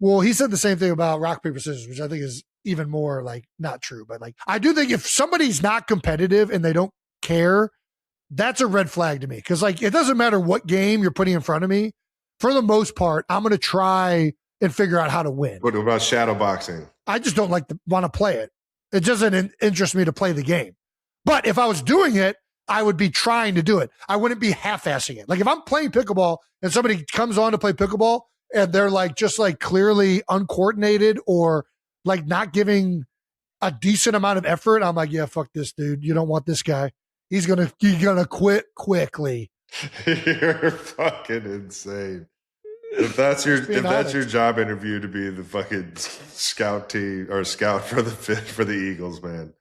Well, he said the same thing about rock, paper, scissors, which I think is even more like not true. But like, I do think if somebody's not competitive and they don't care, that's a red flag to me. Cause like, it doesn't matter what game you're putting in front of me. For the most part, I'm going to try and figure out how to win. What about shadow boxing? I just don't want to play it. It doesn't interest me to play the game. But if I was doing it, I would be trying to do it. I wouldn't be half-assing it. Like if I'm playing pickleball and somebody comes on to play pickleball and they're like just like clearly uncoordinated or like not giving a decent amount of effort, I'm like, yeah, fuck this dude. You don't want this guy. He's gonna quit quickly. You're fucking insane. If that's your job interview to be the fucking scout team or scout for the Eagles, man.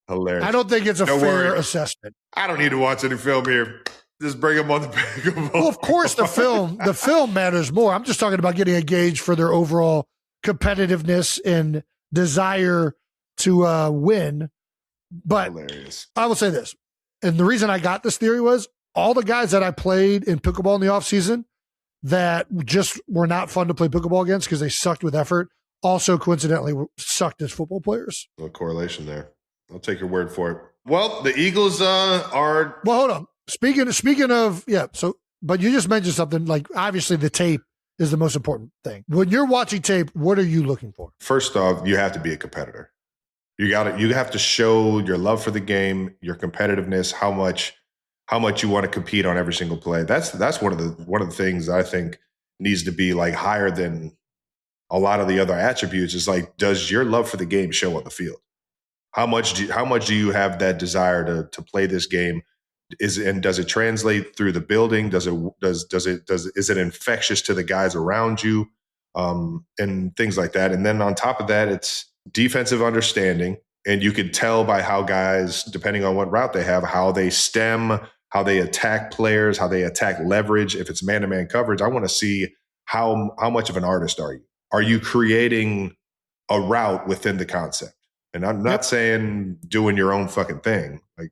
Hilarious. I don't think it's a fair assessment. I don't need to watch any film here. Just bring them on the pickleball. Well, of course the film matters more. I'm just talking about getting a gauge for their overall competitiveness and desire to win. But hilarious. I will say this. And the reason I got this theory was all the guys that I played in pickleball in the offseason that just were not fun to play pickleball against because they sucked with effort, also coincidentally sucked as football players. No correlation there. I'll take your word for it. Well, the Eagles are. Well, hold on. Speaking of, yeah. So, but you just mentioned something like obviously the tape is the most important thing. When you're watching tape, what are you looking for? First off, you have to be a competitor. You have to show your love for the game, your competitiveness, how much you want to compete on every single play. That's one of the things I think needs to be like higher than a lot of the other attributes. Is like, does your love for the game show on the field? How much do you have that desire to play this game? Does it translate through the building? Is it infectious to the guys around you? And things like that. And then on top of that, it's defensive understanding. And you can tell by how guys, depending on what route they have, how they stem, how they attack players, how they attack leverage. If it's man-to-man coverage, I want to see how much of an artist are you? Are you creating a route within the concept? And I'm not saying doing your own fucking thing. Like,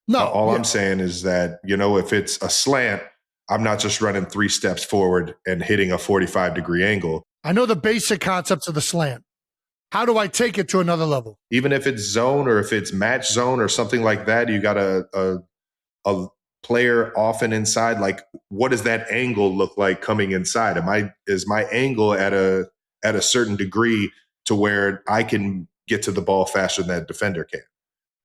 no, all I'm saying is that, if it's a slant, I'm not just running 3 steps forward and hitting a 45-degree angle. I know the basic concepts of the slant. How do I take it to another level? Even if it's zone or if it's match zone or something like that, you got a player often inside. Like, what does that angle look like coming inside? Is my angle at a certain degree to where I can get to the ball faster than that defender can?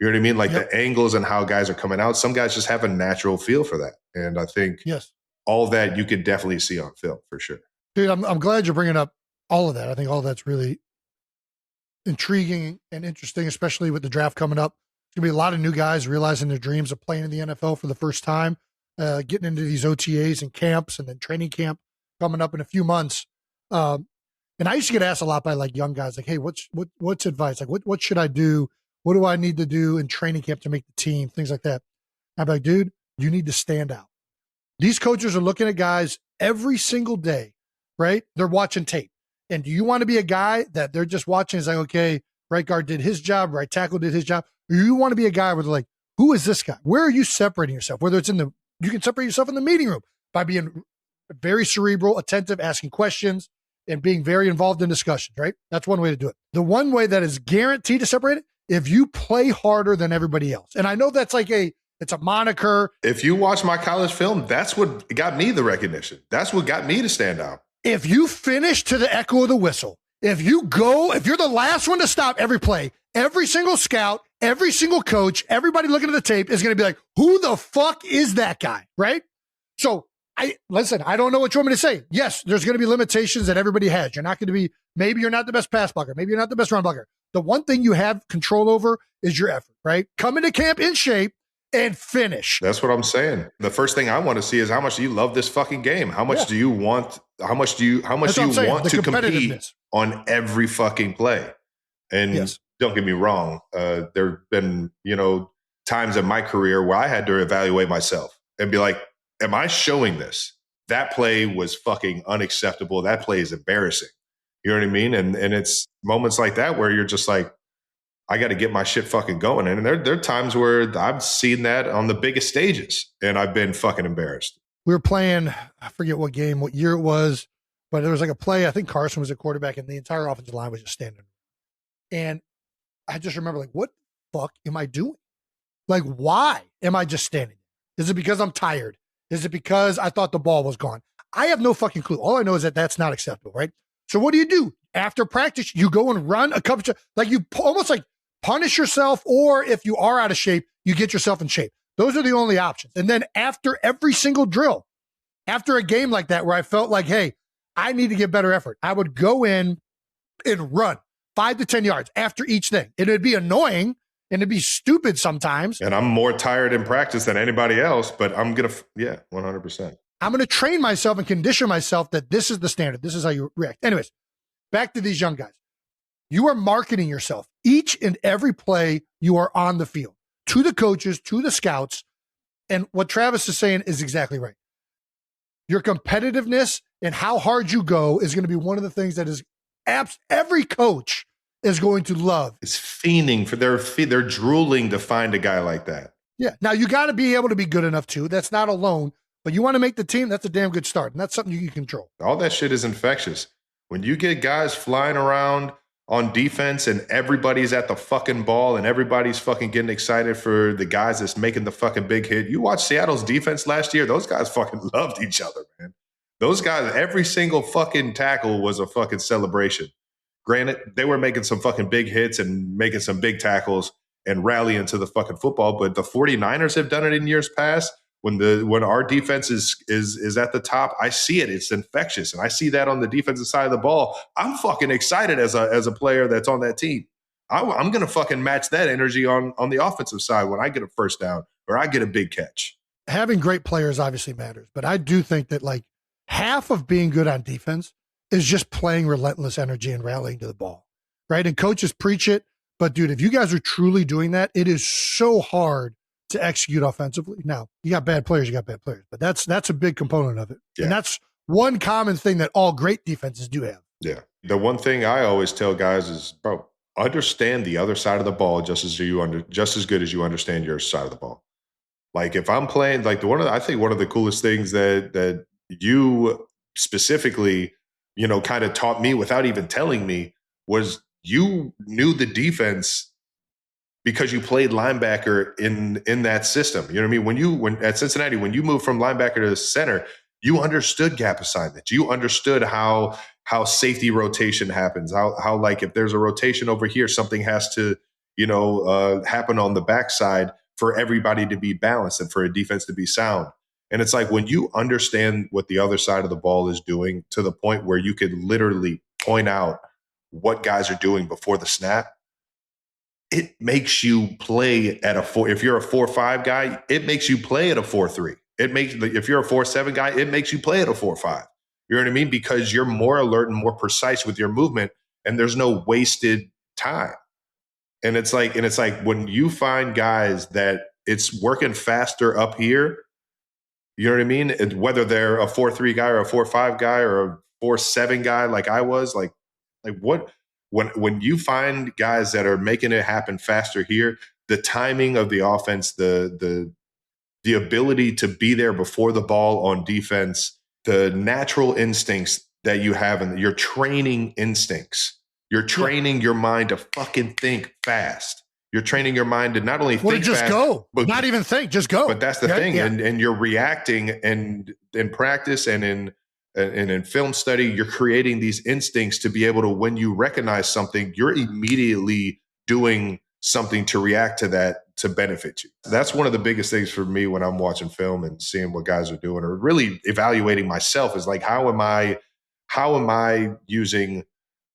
You know what I mean? Like the angles and how guys are coming out. Some guys just have a natural feel for that. And I think all that you can definitely see on film for sure. Dude, I'm glad you're bringing up all of that. I think all that's really intriguing and interesting, especially with the draft coming up. There's going to be a lot of new guys realizing their dreams of playing in the NFL for the first time, getting into these OTAs and camps and then training camp coming up in a few months. And I used to get asked a lot by like young guys, like, hey, what's advice? Like, what should I do? What do I need to do in training camp to make the team? Things like that. I'm like, dude, you need to stand out. These coaches are looking at guys every single day, right? They're watching tape. And do you want to be a guy that they're just watching? It's like, okay, right guard did his job, right tackle did his job. Or you want to be a guy where they're like, who is this guy? Where are you separating yourself? Whether it's you can separate yourself in the meeting room by being very cerebral, attentive, asking questions, and being very involved in discussions, right? That's one way to do it. The one way that is guaranteed to separate it, if you play harder than everybody else. And I know that's like it's a moniker. If you watch my college film, that's what got me the recognition. That's what got me to stand out. If you finish to the echo of the whistle, if you're the last one to stop every play, every single scout, every single coach, everybody looking at the tape is going to be like, who the fuck is that guy? Right? So I don't know what you want me to say. Yes, there's going to be limitations that everybody has. You're not going to be, maybe you're not the best pass blocker. Maybe you're not the best run blocker. The one thing you have control over is your effort, right? Come into camp in shape and finish. That's what I'm saying. The first thing I want to see is how much do you love this fucking game? How much do you want? How much do you want to compete on every fucking play? And don't get me wrong, there have been, times in my career where I had to evaluate myself and be like, am I showing this? That play was fucking unacceptable. That play is embarrassing. You know what I mean? And it's moments like that where you're just like, I got to get my shit fucking going. And there are times where I've seen that on the biggest stages and I've been fucking embarrassed. We were playing, I forget what game, what year it was, but there was like a play. I think Carson was a quarterback and the entire offensive line was just standing. And I just remember like, what the fuck am I doing? Like, why am I just standing? Is it because I'm tired? Is it because I thought the ball was gone? I have no fucking clue. All I know is that that's not acceptable, right? So what do? After practice, you go and run a couple, like you almost like punish yourself, or if you are out of shape, you get yourself in shape. Those are the only options. And then after every single drill, after a game like that where I felt like, hey, I need to get better effort, I would go in and run 5 to 10 yards after each thing. And it'd be annoying and it'd be stupid sometimes. And I'm more tired in practice than anybody else, but I'm going to, 100%. I'm going to train myself and condition myself that this is the standard. This is how you react. Anyways, back to these young guys. You are marketing yourself. Each and every play you are on the field to the coaches, to the scouts. And what Travis is saying is exactly right. Your competitiveness and how hard you go is going to be one of the things that is every coach is going to love. It's fiending for they're drooling to find a guy like that. Yeah. Now you got to be able to be good enough too. That's not alone, but you want to make the team. That's a damn good start. And that's something you can control. All that shit is infectious. When you get guys flying around on defense and everybody's at the fucking ball and everybody's fucking getting excited for the guys that's making the fucking big hit. You watch Seattle's defense last year. Those guys fucking loved each other, man. Those guys, every single fucking tackle was a fucking celebration. Granted, they were making some fucking big hits and making some big tackles and rallying to the fucking football, but the 49ers have done it in years past. When our defense is at the top, I see it. It's infectious, and I see that on the defensive side of the ball. I'm fucking excited as a player that's on that team. I'm gonna fucking match that energy on the offensive side when I get a first down or I get a big catch. Having great players obviously matters, but I do think that like half of being good on defense is just playing relentless energy and rallying to the ball, right? And coaches preach it, but dude, if you guys are truly doing that, it is so hard to execute offensively. Now, you got bad players, but that's a big component of it. Yeah. And that's one common thing that all great defenses do have. Yeah. The one thing I always tell guys is, bro, understand the other side of the ball just as good as you understand your side of the ball. Like if I'm playing, like I think one of the coolest things that you specifically, kind of taught me without even telling me was you knew the defense because you played linebacker in that system. You know what I mean? When at Cincinnati, when you moved from linebacker to center, you understood gap assignment. You understood how safety rotation happens. How like if there's a rotation over here, something has to, happen on the backside for everybody to be balanced and for a defense to be sound. And it's like when you understand what the other side of the ball is doing to the point where you could literally point out what guys are doing before the snap, it makes you play at a 4. If you're a 4-5 guy, it makes you play at a 4-3. If you're a 4-7 guy, it makes you play at a 4-5. You know what I mean? Because you're more alert and more precise with your movement, and there's no wasted time. And it's like when you find guys that it's working faster up here, you know what I mean? And whether they're a 4-3 guy or a 4-5 guy or a 4-7 guy, like I was, like what? When you find guys that are making it happen faster here, the timing of the offense, the ability to be there before the ball on defense, the natural instincts that you have, and your training instincts, you're training your mind to fucking think fast. You're training your mind to not only think just fast, go, but not even think, just go. But that's the thing, and you're reacting, and in practice and in film study, you're creating these instincts to be able to, when you recognize something, you're immediately doing something to react to that to benefit you. That's one of the biggest things for me when I'm watching film and seeing what guys are doing, or really evaluating myself, is like, how am I using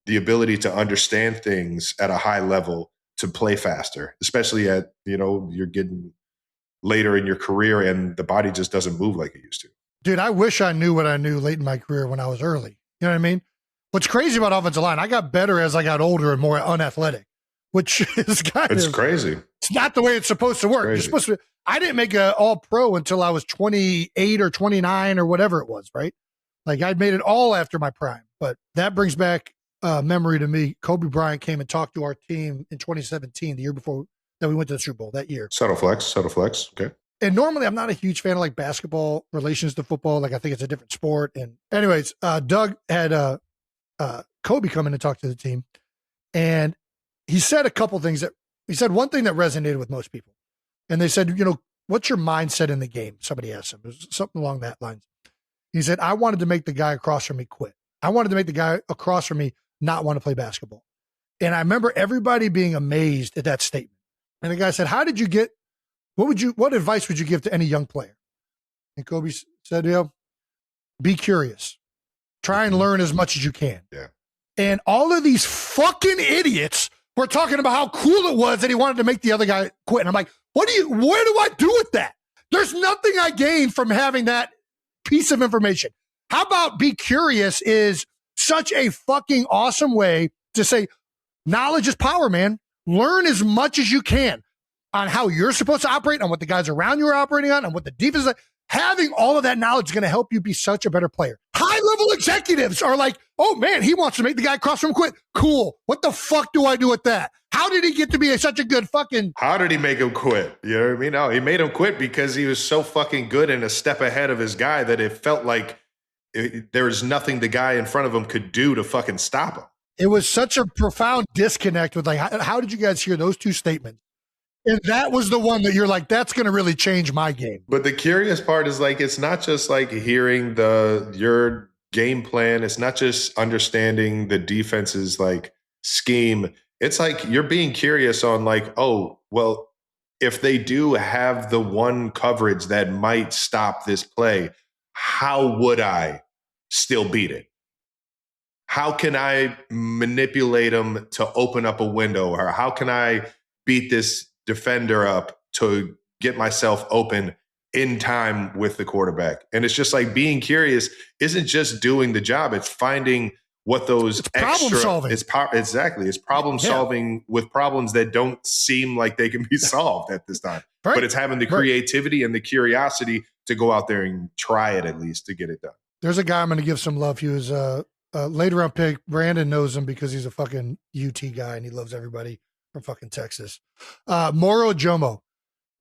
the ability to understand things at a high level to play faster, especially at, you're getting later in your career and the body just doesn't move like it used to. Dude, I wish I knew what I knew late in my career when I was early. You know what I mean? What's crazy about offensive line, I got better as I got older and more unathletic, which is it's crazy. It's not the way it's supposed to work. You're supposed to. I didn't make an all-pro until I was 28 or 29 or whatever it was, right? Like I'd made it all after my prime. But that brings back memory to me. Kobe Bryant came and talked to our team in 2017, the year before that we went to the Super Bowl that year. Subtle flex. Okay. And normally I'm not a huge fan of like basketball relations to football. Like I think it's a different sport. And anyways, Doug had Kobe come in and talk to the team. And he said a couple things he said one thing that resonated with most people. And they said, what's your mindset in the game? Somebody asked him. It was something along that lines. He said, I wanted to make the guy across from me quit. I wanted to make the guy across from me not want to play basketball. And I remember everybody being amazed at that statement. And the guy said, what advice would you give to any young player? And Kobe said, be curious. Try and learn as much as you can. Yeah. And all of these fucking idiots were talking about how cool it was that he wanted to make the other guy quit. And I'm like, where do I do with that? There's nothing I gain from having that piece of information. How about be curious is such a fucking awesome way to say, knowledge is power, man. Learn as much as you can on how you're supposed to operate, on what the guys around you are operating on what the defense is like. Having all of that knowledge is going to help you be such a better player. High-level executives are like, oh, man, he wants to make the guy across from him quit. Cool. What the fuck do I do with that? How did he get to be such a good fucking... How did he make him quit? You know what I mean? No, he made him quit because he was so fucking good and a step ahead of his guy that it felt like there was nothing the guy in front of him could do to fucking stop him. It was such a profound disconnect with like, how did you guys hear those two statements And that was the one that you're like, that's going to really change my game. But the curious part is like, it's not just like hearing your game plan. It's not just understanding the defense's like scheme. It's like you're being curious on like, oh, well, if they do have the one coverage that might stop this play, how would I still beat it? How can I manipulate them to open up a window? Or how can I beat this defender up to get myself open in time with the quarterback? And it's just like being curious isn't just doing the job. It's finding what those it's problem solving. Exactly. It's problem solving with problems that don't seem like they can be solved at this time. Right. But it's having the creativity and the curiosity to go out there and try it at least to get it done. There's a guy I'm going to give some love. He was later round pick. Brandon knows him because he's a fucking UT guy and he loves everybody from fucking Texas. Moro Jomo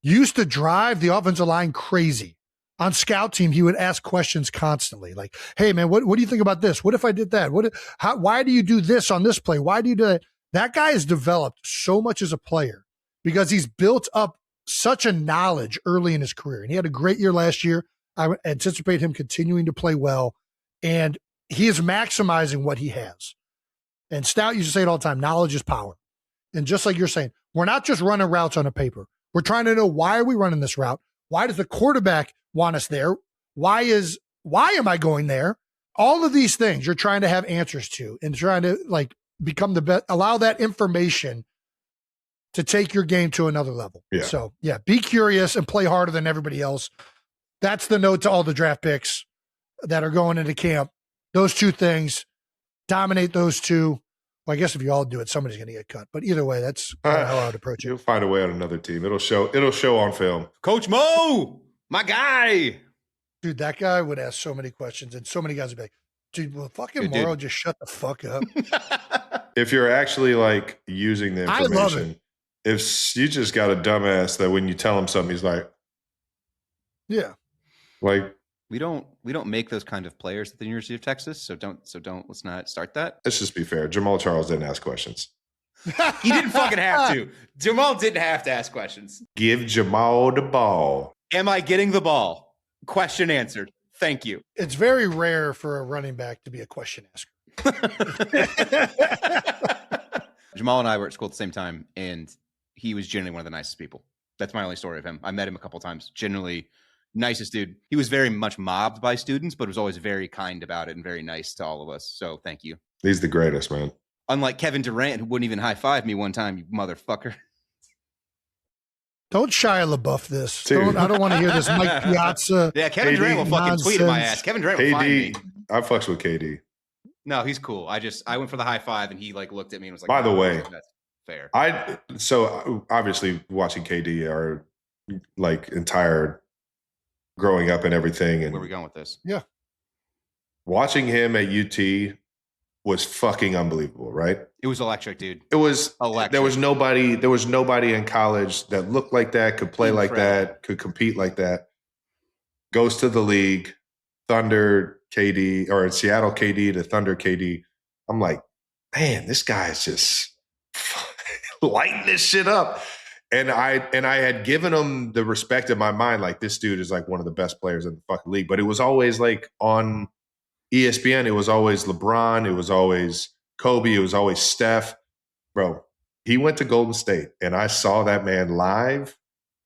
used to drive the offensive line crazy. On scout team, he would ask questions constantly, like, "Hey man, what do you think about this? What if I did that? Why do you do this on this play? Why do you do that?" That guy has developed so much as a player because he's built up such a knowledge early in his career, and he had a great year last year. I would anticipate him continuing to play well, and he is maximizing what he has. And Stout used to say it all the time: knowledge is power. And just like you're saying, we're not just running routes on a paper. We're trying to know, why are we running this route? Why does the quarterback want us there? Why am I going there? All of these things you're trying to have answers to and trying to like become the best, allow that information to take your game to another level. Yeah. So yeah, be curious and play harder than everybody else. That's the note to all the draft picks that are going into camp. Those two things, dominate those two. Well, I guess if you all do it, somebody's going to get cut. But either way, that's how I would approach it. You'll find a way on another team. It'll show on film. Coach Mo, my guy. Dude, that guy would ask so many questions, and so many guys would be like, dude, will fucking Morrow just shut the fuck up? If you're actually like using the information, if you just got a dumbass that when you tell him something, he's like, yeah. Like, we don't make those kind of players at the University of Texas, so let's not start that. Let's just be fair. Jamal Charles didn't ask questions. He didn't fucking have to. Jamal didn't have to ask questions. Give Jamal the ball. Am I getting the ball? Question answered. Thank you. It's very rare for a running back to be a question asker. Jamal and I were at school at the same time, and he was generally one of the nicest people. That's my only story of him. I met him a couple times. Generally nicest dude. He was very much mobbed by students, but was always very kind about it and very nice to all of us. So thank you. He's the greatest, man. Unlike Kevin Durant, who wouldn't even high-five me one time, you motherfucker. Don't Shia LaBeouf this. I don't want to hear this Mike Piazza. Yeah, Kevin Durant will fucking tweet at my ass. Kevin Durant will find me. I fucks with KD. No, he's cool. I went for the high five and he like looked at me and was like, by the way, that's fair. So obviously watching KD our like entire growing up and everything. And where are we going with this? Yeah. Watching him at UT was fucking unbelievable, right? It was electric, dude. It was electric. There was nobody in college that looked like that, could play like that, could compete like that. Goes to the league, Thunder KD, or Seattle KD to Thunder KD. I'm like, man, this guy's just lighting this shit up. And I had given him the respect in my mind, like this dude is like one of the best players in the fucking league. But it was always like on ESPN, it was always LeBron, it was always Kobe, it was always Steph. Bro, he went to Golden State, and I saw that man live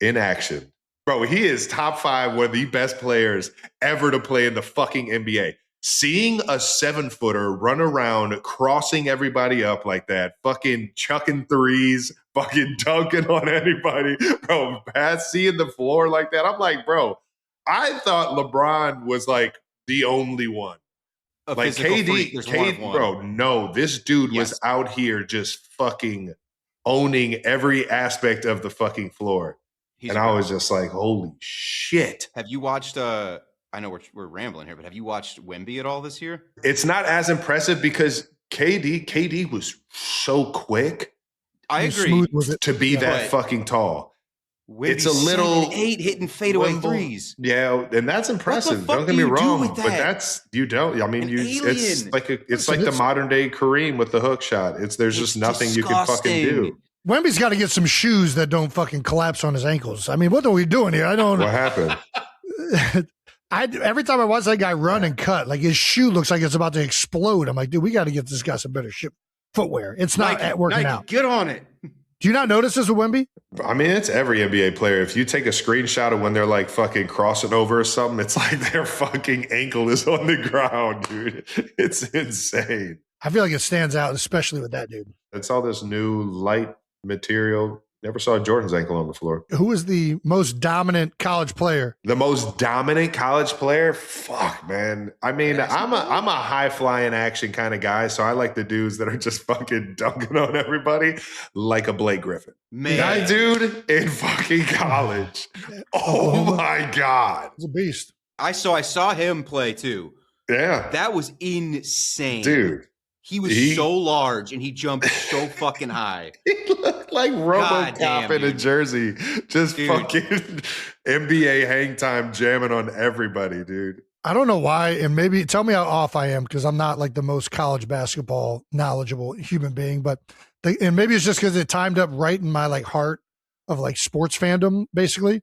in action. Bro, he is top 5, one of the best players ever to play in the fucking NBA. Seeing a 7-footer run around, crossing everybody up like that, fucking chucking threes, fucking dunking on anybody, bro, seeing the floor like that. I'm like, bro, I thought LeBron was like the only one. Like KD, bro, no, this dude was out here just fucking owning every aspect of the fucking floor. I was just like, holy shit. Have you watched, I know we're rambling here, but have you watched Wemby at all this year? It's not as impressive because KD was so quick. I agree. To be that fucking tall. It's a little 8 hitting fadeaway threes. Yeah, and that's impressive. Don't get me wrong, but that's I mean, it's like the modern day Kareem with the hook shot. There's just nothing you can fucking do. Wemby's got to get some shoes that don't fucking collapse on his ankles. I mean, what are we doing here? I don't What happened? Every time I watch that guy run and cut, like his shoe looks like it's about to explode. I'm like, dude, we got to get this guy some better footwear. It's not working out. Get on it. Do you not notice this with Wemby? I mean, it's every NBA player. If you take a screenshot of when they're like fucking crossing over or something, it's like their fucking ankle is on the ground, dude. It's insane. I feel like it stands out, especially with that dude. It's all this new light material. Never saw Jordan's ankle on the floor. Who is the most dominant college player? The most dominant college player? Fuck, man. I mean, I'm a high flying action kind of guy, so I like the dudes that are just fucking dunking on everybody like a Blake Griffin. Man. That dude in fucking college. Oh my God. He's a beast. I saw him play too. Yeah. That was insane. Dude. He was so large and he jumped so fucking high. He looked like RoboCop in a jersey. Just fucking NBA hang time jamming on everybody, dude. I don't know why, and maybe tell me how off I am because I'm not like the most college basketball knowledgeable human being, but and maybe it's just because it timed up right in my like heart of like sports fandom, basically.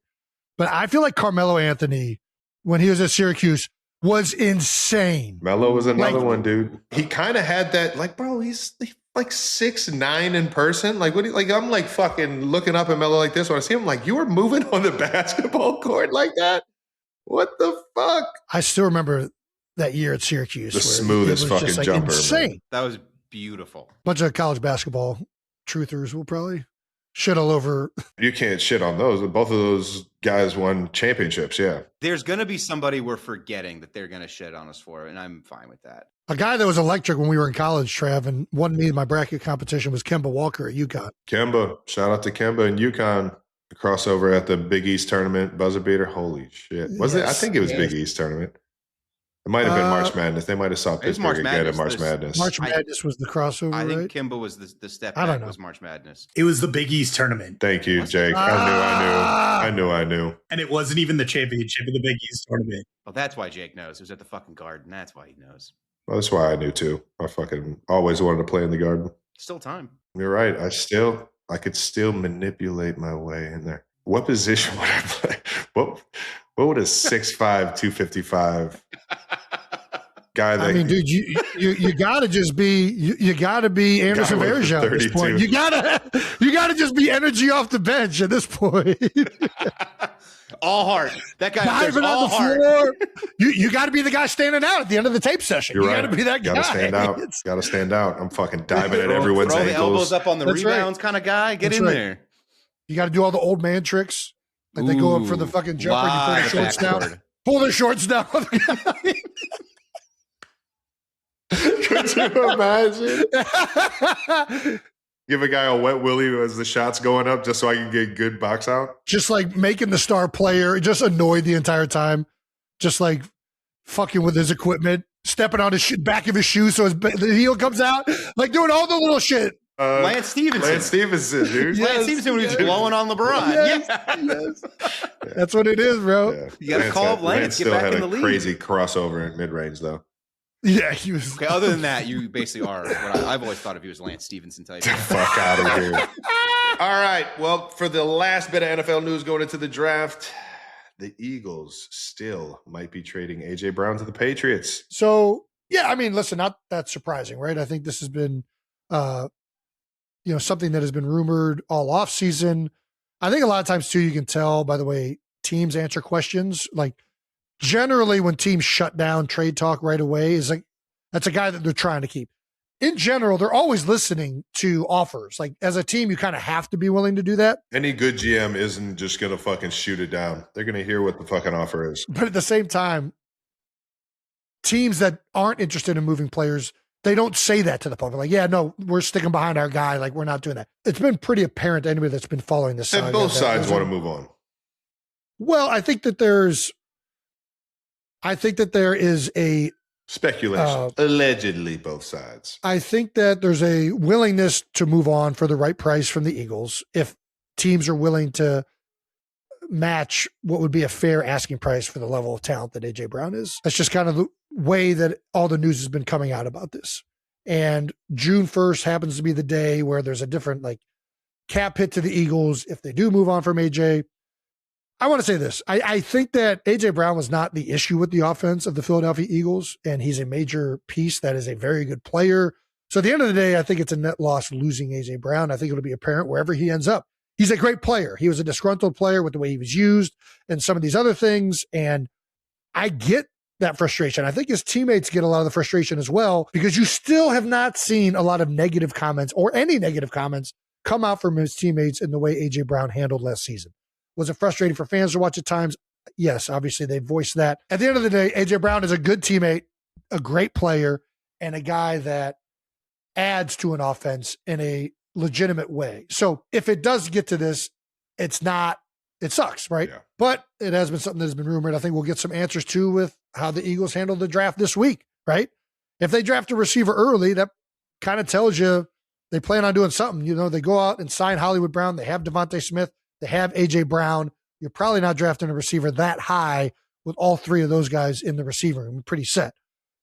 But I feel like Carmelo Anthony, when he was at Syracuse, was insane. Melo was another one, dude. He kind of had that, like, bro, he's like 6'9" in person. Like, what? Like, I'm like fucking looking up at Melo like this when I see him. Like, you were moving on the basketball court like that. What the fuck? I still remember that year at Syracuse. The smoothest fucking just, like, jumper. Insane. Man. That was beautiful. Bunch of college basketball truthers will probably shit all over. You can't shit on those. Both of those guys won championships, yeah. There's going to be somebody we're forgetting that they're going to shit on us for, and I'm fine with that. A guy that was electric when we were in college, Trav, and won me in my bracket competition was Kemba Walker at UConn. Kemba. Shout out to Kemba and UConn. The crossover at the Big East tournament, buzzer beater. Holy shit. Was it? I think it was Big East tournament. It might have been March Madness. They might have saw Pittsburgh again at March Madness. March Madness was the crossover, I think right? Kimba was the step I don't back know. was March Madness. It was the Big East tournament. Thank you, Jake. I knew. And it wasn't even the championship of the Big East tournament. Well, that's why Jake knows. It was at the fucking Garden. That's why he knows. Well, that's why I knew too. I fucking always wanted to play in the Garden. Still time. You're right. I could still manipulate my way in there. What position would I play? What would a 6'5", 255 guy that? I mean, dude, you gotta just be you gotta be Anderson Varejao at this point. You gotta just be energy off the bench at this point. All heart. That guy diving all on the heart. floor. You got to be the guy standing out at the end of the tape session. You're you right. got to be that guy. Got to stand out. Got to stand out. I'm fucking diving at everyone's throw ankles. the elbows up on the That's rebounds kind of guy. Get That's in right. there. You got to do all the old man tricks. Like they go up for the fucking jumper and you pull their shorts down. Pull their shorts down. Could you imagine? Give a guy a wet willy as the shot's going up just so I can get good box out? Just like making the star player just annoyed the entire time. Just like fucking with his equipment, stepping on his back of his shoe so the heel comes out. Like doing all the little shit. Lance Stevenson, dude. Lance Stevenson when he was blowing on LeBron. Yes. That's what it is, bro. Yeah. You got to call up Lance. Get still back had in the a league. crazy crossover in mid-range, though. Yeah, he was. Okay, other than that, you basically are what I've always thought of you as Lance Stevenson type. Fuck out of here. All right. Well, for the last bit of NFL news going into the draft, the Eagles still might be trading A.J. Brown to the Patriots. So, yeah, I mean, listen, not that surprising, right? I think this has been, something that has been rumored all off season. I think a lot of times, too, you can tell by the way teams answer questions. Like, generally, when teams shut down trade talk right away, is like that's a guy that they're trying to keep. In general, they're always listening to offers. Like as a team, you kind of have to be willing to do that. Any good GM isn't just going to fucking shoot it down. They're going to hear what the fucking offer is. But at the same time, teams that aren't interested in moving players, they don't say that to the public. Like, yeah, no, we're sticking behind our guy. Like, we're not doing that. It's been pretty apparent to anybody that's been following this. And both sides want to move on. Well, I think that there is a speculation. Allegedly, both sides. I think that there's a willingness to move on for the right price from the Eagles if teams are willing to match what would be a fair asking price for the level of talent that A.J. Brown is. That's just kind of the way that all the news has been coming out about this. And June 1st happens to be the day where there's a different cap hit to the Eagles if they do move on from AJ. I want to say this. I think that AJ Brown was not the issue with the offense of the Philadelphia Eagles, and he's a major piece that is a very good player. So at the end of the day, I think it's a net loss losing AJ Brown. I think it'll be apparent wherever he ends up. He's a great player. He was a disgruntled player with the way he was used and some of these other things. And I get that frustration. I think his teammates get a lot of the frustration as well, because you still have not seen a lot of negative comments or any negative comments come out from his teammates in the way AJ Brown handled last season. Was it frustrating for fans to watch at times? Yes, obviously they voiced that. At the end of the day, AJ Brown is a good teammate, a great player, and a guy that adds to an offense in a legitimate way. So if it does get to this, it sucks, right? Yeah. But it has been something that has been rumored. I think we'll get some answers too with how the Eagles handle the draft this week, right? If they draft a receiver early, that kind of tells you they plan on doing something. You know, they go out and sign Hollywood Brown. They have Devontae Smith. They have AJ Brown. You're probably not drafting a receiver that high with all three of those guys in the receiver room. Pretty set.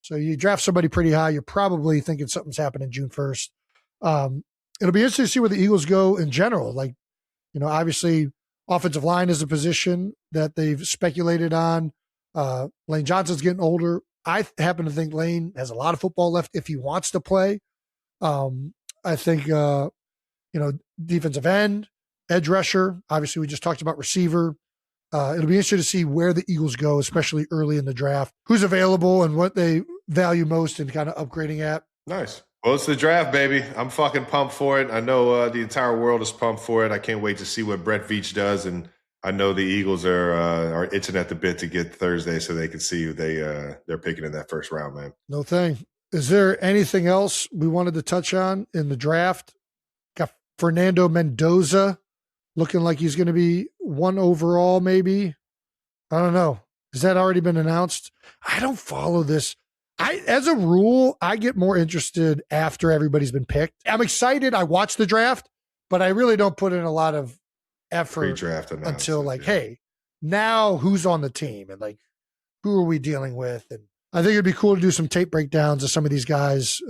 So you draft somebody pretty high, you're probably thinking something's happening June 1st. It'll be interesting to see where the Eagles go in general. Like, you know, obviously offensive line is a position that they've speculated on. Lane Johnson's getting older. I happen to think Lane has a lot of football left if he wants to play. I think, defensive end, edge rusher. Obviously, we just talked about receiver. It'll be interesting to see where the Eagles go, especially early in the draft, who's available and what they value most and kind of upgrading at. Nice. Well, it's the draft, baby. I'm fucking pumped for it. I know the entire world is pumped for it. I can't wait to see what Brett Veach does. And I know the Eagles are itching at the bit to get Thursday so they can see who they're picking in that first round, man. No thing. Is there anything else we wanted to touch on in the draft? Got Fernando Mendoza looking like he's going to be 1 overall, maybe. I don't know. Has that already been announced? I don't follow this. As a rule, I get more interested after everybody's been picked. I'm excited. I watch the draft, but I really don't put in a lot of effort pre-draft until hey, now who's on the team and like, who are we dealing with? And I think it'd be cool to do some tape breakdowns of some of these guys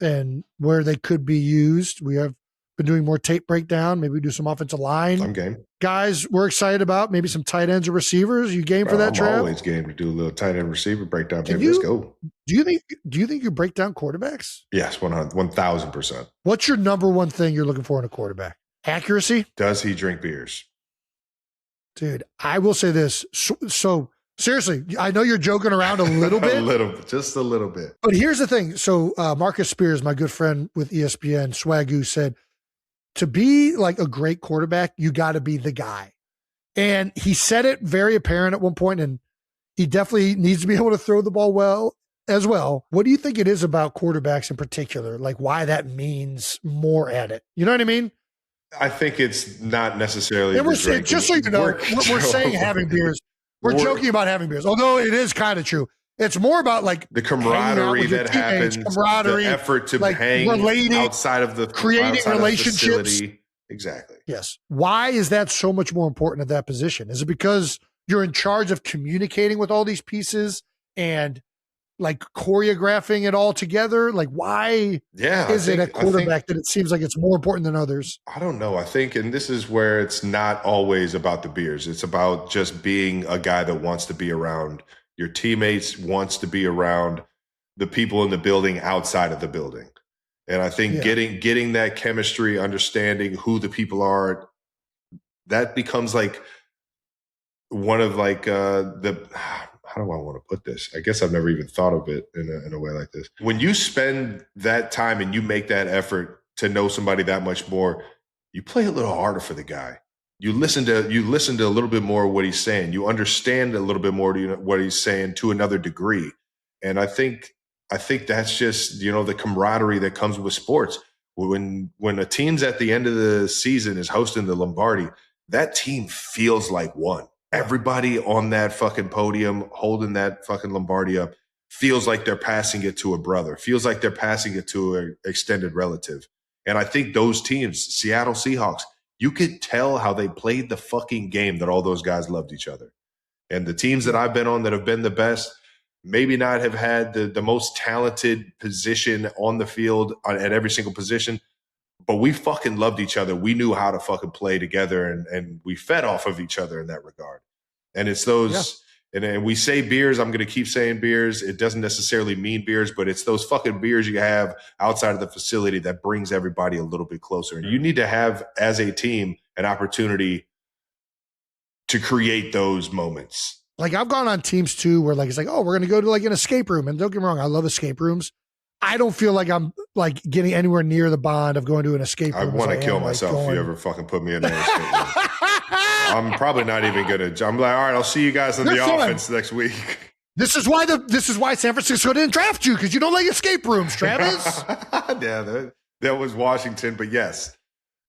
and where they could be used. We have been doing more tape breakdown. Maybe we do some offensive line. I'm game. Guys we're excited about. Maybe some tight ends or receivers. You game for that, Trav? I'm always game to do a little tight end receiver breakdown. Maybe let's go. Do you think you break down quarterbacks? Yes, 1,000%. What's your number one thing you're looking for in a quarterback? Accuracy? Does he drink beers? Dude, I will say this. So seriously, I know you're joking around a little bit. Just a little bit. But here's the thing. So Marcus Spears, my good friend with ESPN, Swagoo, said, to be like a great quarterback, you got to be the guy. And he said it very apparent at one point, and he definitely needs to be able to throw the ball well as well. What do you think it is about quarterbacks in particular? Like why that means more at it? You know what I mean? I think it's not necessarily. And we're saying, just so you know, we're saying having beers. We're joking about having beers, although it is kind of true. It's more about like the camaraderie that happens, the effort to like hang outside of the creating relationships. Exactly. Yes. Why is that so much more important at that position? Is it because you're in charge of communicating with all these pieces and like choreographing it all together? Like why is it at quarterback that it seems like it's more important than others? I don't know. I think, and this is where it's not always about the beers. It's about just being a guy that wants to be around your teammates, wants to be around the people in the building outside of the building. And I think getting that chemistry, understanding who the people are, that becomes like one of like how do I want to put this? I guess I've never even thought of it in a way like this. When you spend that time and you make that effort to know somebody that much more, you play a little harder for the guy. You listen to a little bit more of what he's saying. You understand a little bit more what he's saying to another degree. And I think that's just, the camaraderie that comes with sports. When a team's at the end of the season is hosting the Lombardi, that team feels like one. Everybody on that fucking podium holding that fucking Lombardi up feels like they're passing it to a brother, feels like they're passing it to an extended relative. And I think those teams, Seattle Seahawks, you could tell how they played the fucking game that all those guys loved each other. And the teams that I've been on that have been the best, maybe not have had the most talented position on the field at every single position, but we fucking loved each other. We knew how to fucking play together, and we fed off of each other in that regard. And it's those, and we say beers. I'm going to keep saying beers. It doesn't necessarily mean beers, but it's those fucking beers you have outside of the facility that brings everybody a little bit closer. And you need to have, as a team, an opportunity to create those moments. Like I've gone on teams too where like it's like, oh, we're gonna go to like an escape room. And don't get me wrong, I love escape rooms. I don't feel like I'm like getting anywhere near the bond of going to an escape room. I want to kill myself if you ever fucking put me in an escape room. I'm probably not even gonna. I'm like, all right, I'll see you guys in the offense next week. This is why San Francisco didn't draft you, because you don't like escape rooms, Travis. Yeah, that was Washington, but yes.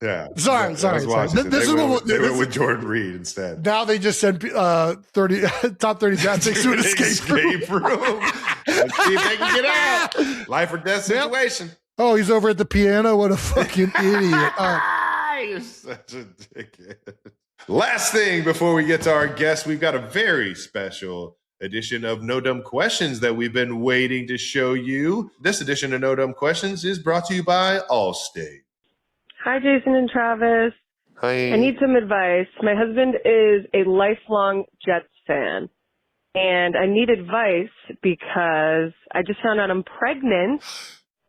Yeah. Sorry. This is what they went with Jordan Reed instead. Now they just send 30 top 30 draft picks to an escape room. Let's see if they can get out. Life or death situation. Oh, he's over at the piano. What a fucking idiot. You're such a dickhead. Last thing before we get to our guest, we've got a very special edition of No Dumb Questions that we've been waiting to show you. This edition of No Dumb Questions is brought to you by Allstate. Hi, Jason and Travis. Hi. I need some advice. My husband is a lifelong Jets fan, and I need advice because I just found out I'm pregnant,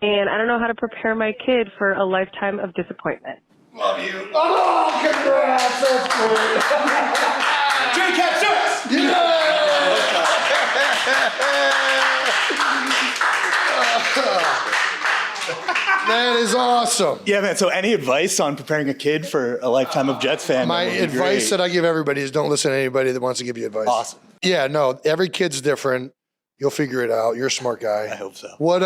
and I don't know how to prepare my kid for a lifetime of disappointment. Love you. Oh, congrats. That's great. J-Cat Sharks! That is awesome. Yeah, man. So any advice on preparing a kid for a lifetime of Jets fan? My advice that I give everybody is don't listen to anybody that wants to give you advice. Awesome. Yeah, no, every kid's different. You'll figure it out. You're a smart guy. I hope so. What,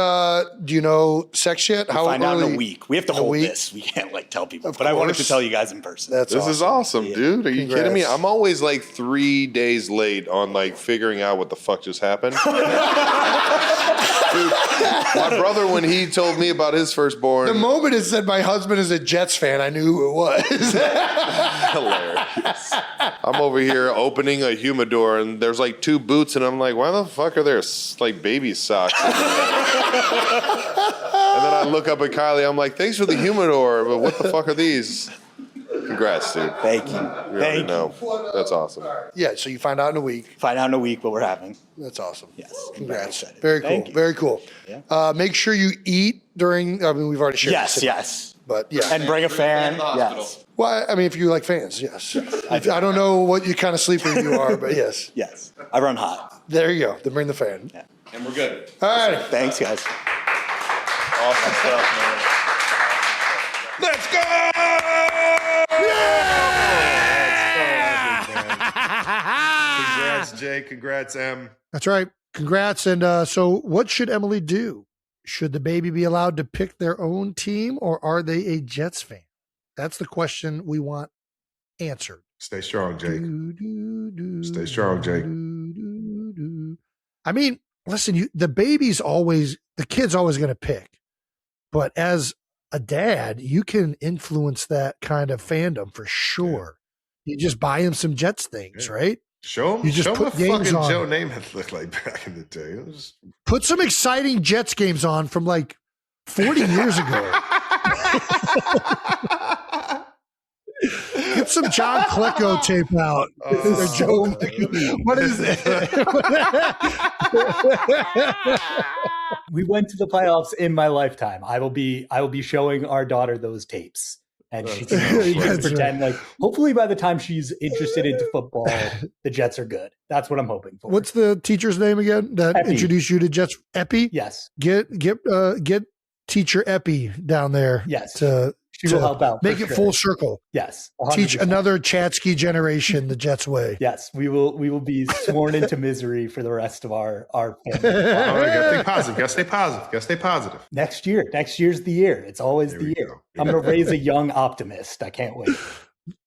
do you know sex yet? We'll find out in a week. We have to hold week? this. We can't like tell people. Of But I wanted to course. tell you guys in person. This Is awesome, Yeah. dude. Are you Congrats. kidding me? I'm always like 3 days late on like figuring out what the fuck just happened. Dude, my brother, when he told me about his firstborn, The moment it said my husband is a Jets fan, I knew who it was. hilarious. I'm over here opening a humidor and there's like 2 boots and I'm like, why the fuck are there like baby socks? And then I look up at Kylie, I'm like, thanks for the humidor, but what the fuck are these? Congrats, dude. Thank you. We already Thank you. know. That's awesome. Yeah, so you find out in a week. Find out in a week what we're having. That's awesome. Yes. Congrats. Very excited. Very cool. Thank you. Very cool. Yeah. Make sure you eat during, I mean, we've already shared Yes, this. yes. But yeah. And bring a fan. Yes. Well, I mean, if you like fans, yes. I don't know what you kind of sleeper you are, but yes. Yes. I run hot. There you go. Then bring the fan. Yeah. And we're good. All right. Thanks, guys. Awesome stuff, man. Let's go! Congrats, Jay. Congrats, Em. That's right. Congrats. And so what should Emily do? Should the baby be allowed to pick their own team, or are they a Jets fan? That's the question we want answered. Stay strong, Jake. Stay strong, Jake. I mean, listen, the kid's always going to pick. But as a dad, you can influence that kind of fandom for sure. You just buy him some Jets things, right? Show him, You just show him put what games fucking on. Joe Namath looked like back in the day. It was... Put some exciting Jets games on from like 40 years ago. Get some John Klecko tape out. What is it? We went to the playoffs in my lifetime. I will be showing our daughter those tapes. And she can pretend like, hopefully by the time she's interested into football, the Jets are good. That's what I'm hoping for. What's the teacher's name again that Epi. introduced you to Jets? Epi? Yes. Get teacher Epi down there. Yes. She to will help out. Make for it sure. full circle. Yes. Teach 100%. another Chatsky generation the Jets way. Yes. We will be sworn into misery for the rest of our family. Gotta stay positive. Gotta stay positive. Next year's the year. It's always There the we year. go. I'm going to raise a young optimist. I can't wait.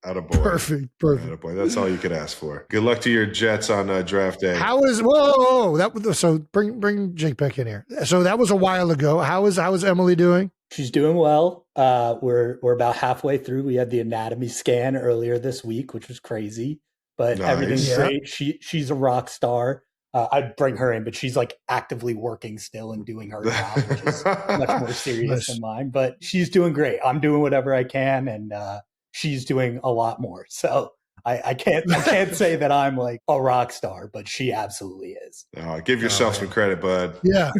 Attaboy. Perfect. Attaboy. That's all you could ask for. Good luck to your Jets on draft day. So bring Jake back in here. So that was a while ago. How is Emily doing? She's doing well. We're about halfway through. We had the anatomy scan earlier this week, which was crazy, but Nice. everything's Yeah. great. She's a rock star. I'd bring her in, but she's like actively working still and doing her job, which is much more serious than mine. But she's doing great. I'm doing whatever I can, and she's doing a lot more. So I can't say that I'm like a rock star, but she absolutely is. Give yourself some credit, bud. Yeah.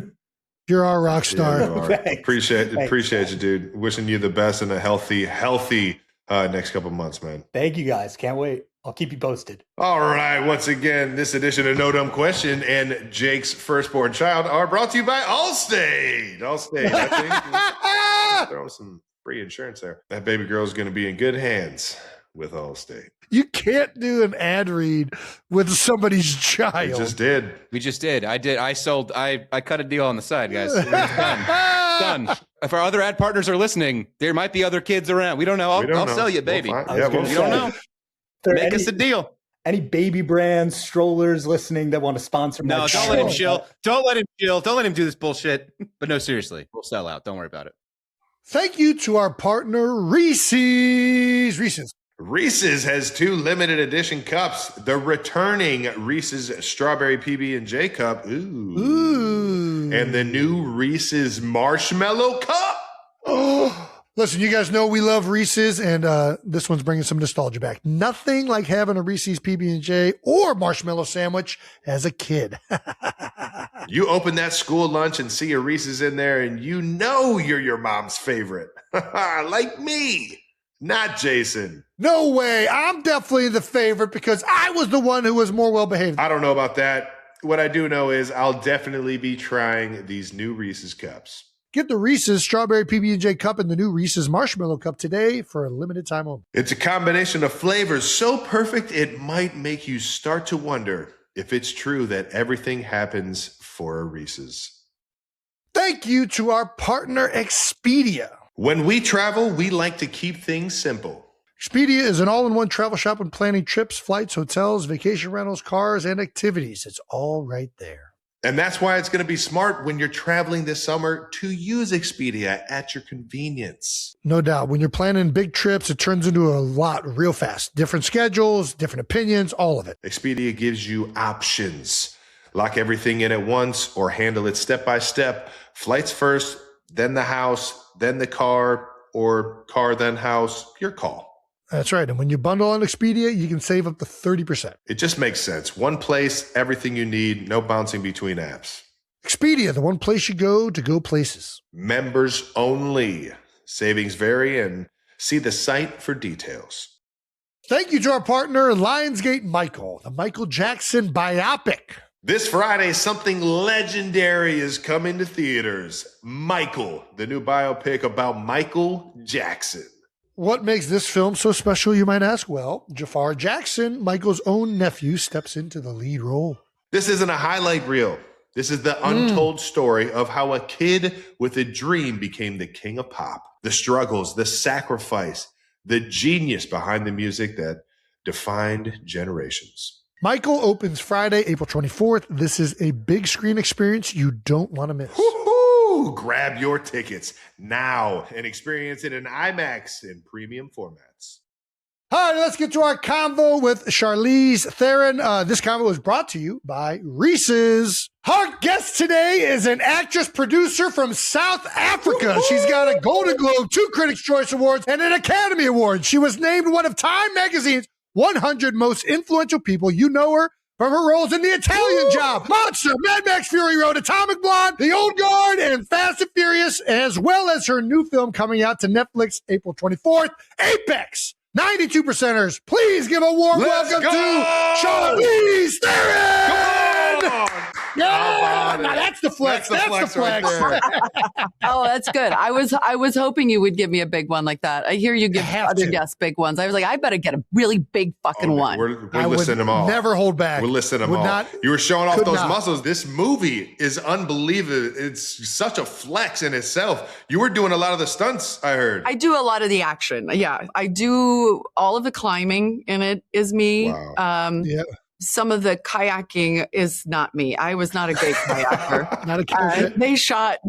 You're our rock star. Yeah, appreciate you, dude. Wishing you the best and a healthy next couple months, man. Thank you guys. Can't wait. I'll keep you posted. All right. Once again, this edition of No Dumb Question and Jake's firstborn child are brought to you by Allstate. I think throw some free insurance there. That baby girl is going to be in good hands with Allstate. You can't do an ad read with somebody's child. We just did. I cut a deal on the side, guys. It's done. If our other ad partners are listening, there might be other kids around. We don't know. I'll sell you, baby. We'll you don't know. Make us a deal. Any baby brands, strollers listening that want to sponsor my No, don't let him chill. Don't let him chill. Don't let him do this bullshit. But no, seriously, we'll sell out. Don't worry about it. Thank you to our partner, Reese's. Reese's has 2 limited edition cups. The returning Reese's Strawberry PB&J Cup. Ooh. And the new Reese's Marshmallow Cup. Oh, listen, you guys know we love Reese's, and this one's bringing some nostalgia back. Nothing like having a Reese's PB&J or marshmallow sandwich as a kid. You open that school lunch and see a Reese's in there, and you know you're your mom's favorite. Like me. Not Jason. No way. I'm definitely the favorite because I was the one who was more well-behaved. I don't know about that. What I do know is I'll definitely be trying these new Reese's cups. Get the Reese's Strawberry PB&J Cup and the new Reese's Marshmallow Cup today for a limited time only. It's a combination of flavors so perfect it might make you start to wonder if it's true that everything happens for a Reese's. Thank you to our partner, Expedia. When we travel, we like to keep things simple. Expedia is an all-in-one travel shop when planning trips, flights, hotels, vacation rentals, cars, and activities. It's all right there. And that's why it's going to be smart when you're traveling this summer to use Expedia at your convenience. No doubt. When you're planning big trips, it turns into a lot real fast. Different schedules, different opinions, all of it. Expedia gives you options. Lock everything in at once or handle it step by step. Flights first, then the house, then the car, or car, then house. Your call. That's right. And when you bundle on Expedia, you can save up to 30%. It just makes sense. One place, everything you need, no bouncing between apps. Expedia, the one place you go to go places. Members only. Savings vary, and see the site for details. Thank you to our partner, Lionsgate Michael, the Michael Jackson biopic. This Friday, something legendary is coming to theaters. Michael, the new biopic about Michael Jackson. What makes this film so special, you might ask? Well, Jafar Jackson, Michael's own nephew, steps into the lead role. This isn't a highlight reel. This is the untold story of how a kid with a dream became the king of pop. The struggles, the sacrifice, the genius behind the music that defined generations. Michael opens Friday, April 24th. This is a big screen experience you don't want to miss. Woo-hoo! Grab your tickets now and experience it in IMAX and premium formats. All right, let's get to our convo with Charlize Theron. This convo is brought to you by Reese's. Our guest today is an actress producer from South Africa. Woo-hoo! She's got a Golden Globe, 2 Critics' Choice Awards, and an Academy Award. She was named one of Time Magazine's 100 most influential people. You know her from her roles in The Italian Job, Monster, Mad Max Fury Road, Atomic Blonde, The Old Guard, and Fast and Furious, as well as her new film coming out to Netflix April 24th, Apex. 92%ers, please give a warm welcome to Charlize Theron. Come on. Yeah, now that's the flex. That's the flex. Right Oh, that's good. I was hoping you would give me a big one like that. I hear you give other guests big ones. I was like, I better get a really big fucking one. We're listing them all. Never hold back. We're listing them all. You were showing off those muscles. This movie is unbelievable. It's such a flex in itself. You were doing a lot of the stunts, I heard. I do a lot of the action. Yeah, I do all of the climbing in it is me. Wow. Yeah. some of the kayaking is not me. I was not a great kayaker. Not a character. They shot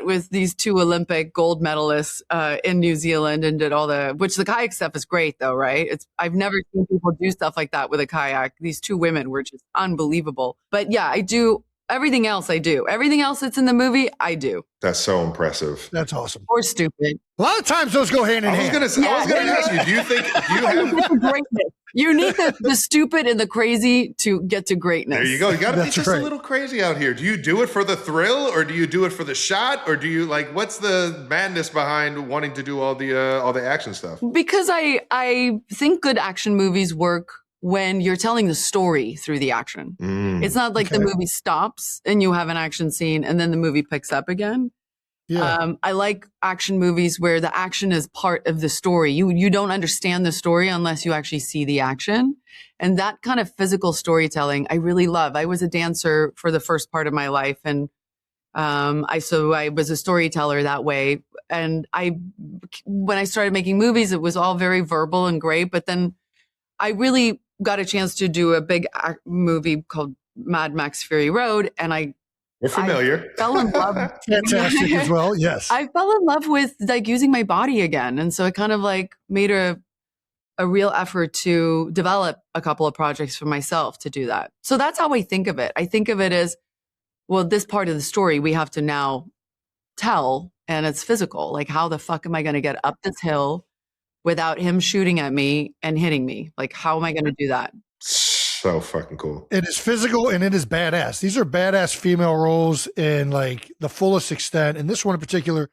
with these 2 Olympic gold medalists in New Zealand and did which the kayak stuff is great though, right? I've never seen people do stuff like that with a kayak. These 2 women were just unbelievable. But yeah, I do everything else. Everything else that's in the movie, I do. That's so impressive. That's awesome. Or stupid. A lot of times those go hand in hand. I was going to ask you, do you have greatness? You need the stupid and the crazy to get to greatness. There you go. You got to be just a little crazy out here. Do you do it for the thrill, or do you do it for the shot, or do you what's the madness behind wanting to do all the action stuff? Because I think good action movies work when you're telling the story through the action. It's not like the movie stops and you have an action scene and then the movie picks up again. Yeah. I like action movies where the action is part of the story. You don't understand the story unless you actually see the action. And that kind of physical storytelling, I really love. I was a dancer for the first part of my life. And I was a storyteller that way. And when I started making movies, it was all very verbal and great. But then I really got a chance to do a big movie called Mad Max Fury Road. And we're familiar. I fell in love. Fantastic as well. Yes. I fell in love with using my body again. And so it kind of made a real effort to develop a couple of projects for myself to do that. So that's how I think of it. I think of it as, well, this part of the story we have to now tell, and it's physical. How the fuck am I going to get up this hill without him shooting at me and hitting me? How am I going to do that? So fucking cool. It is physical and it is badass. These are badass female roles in the fullest extent. And this one in particular,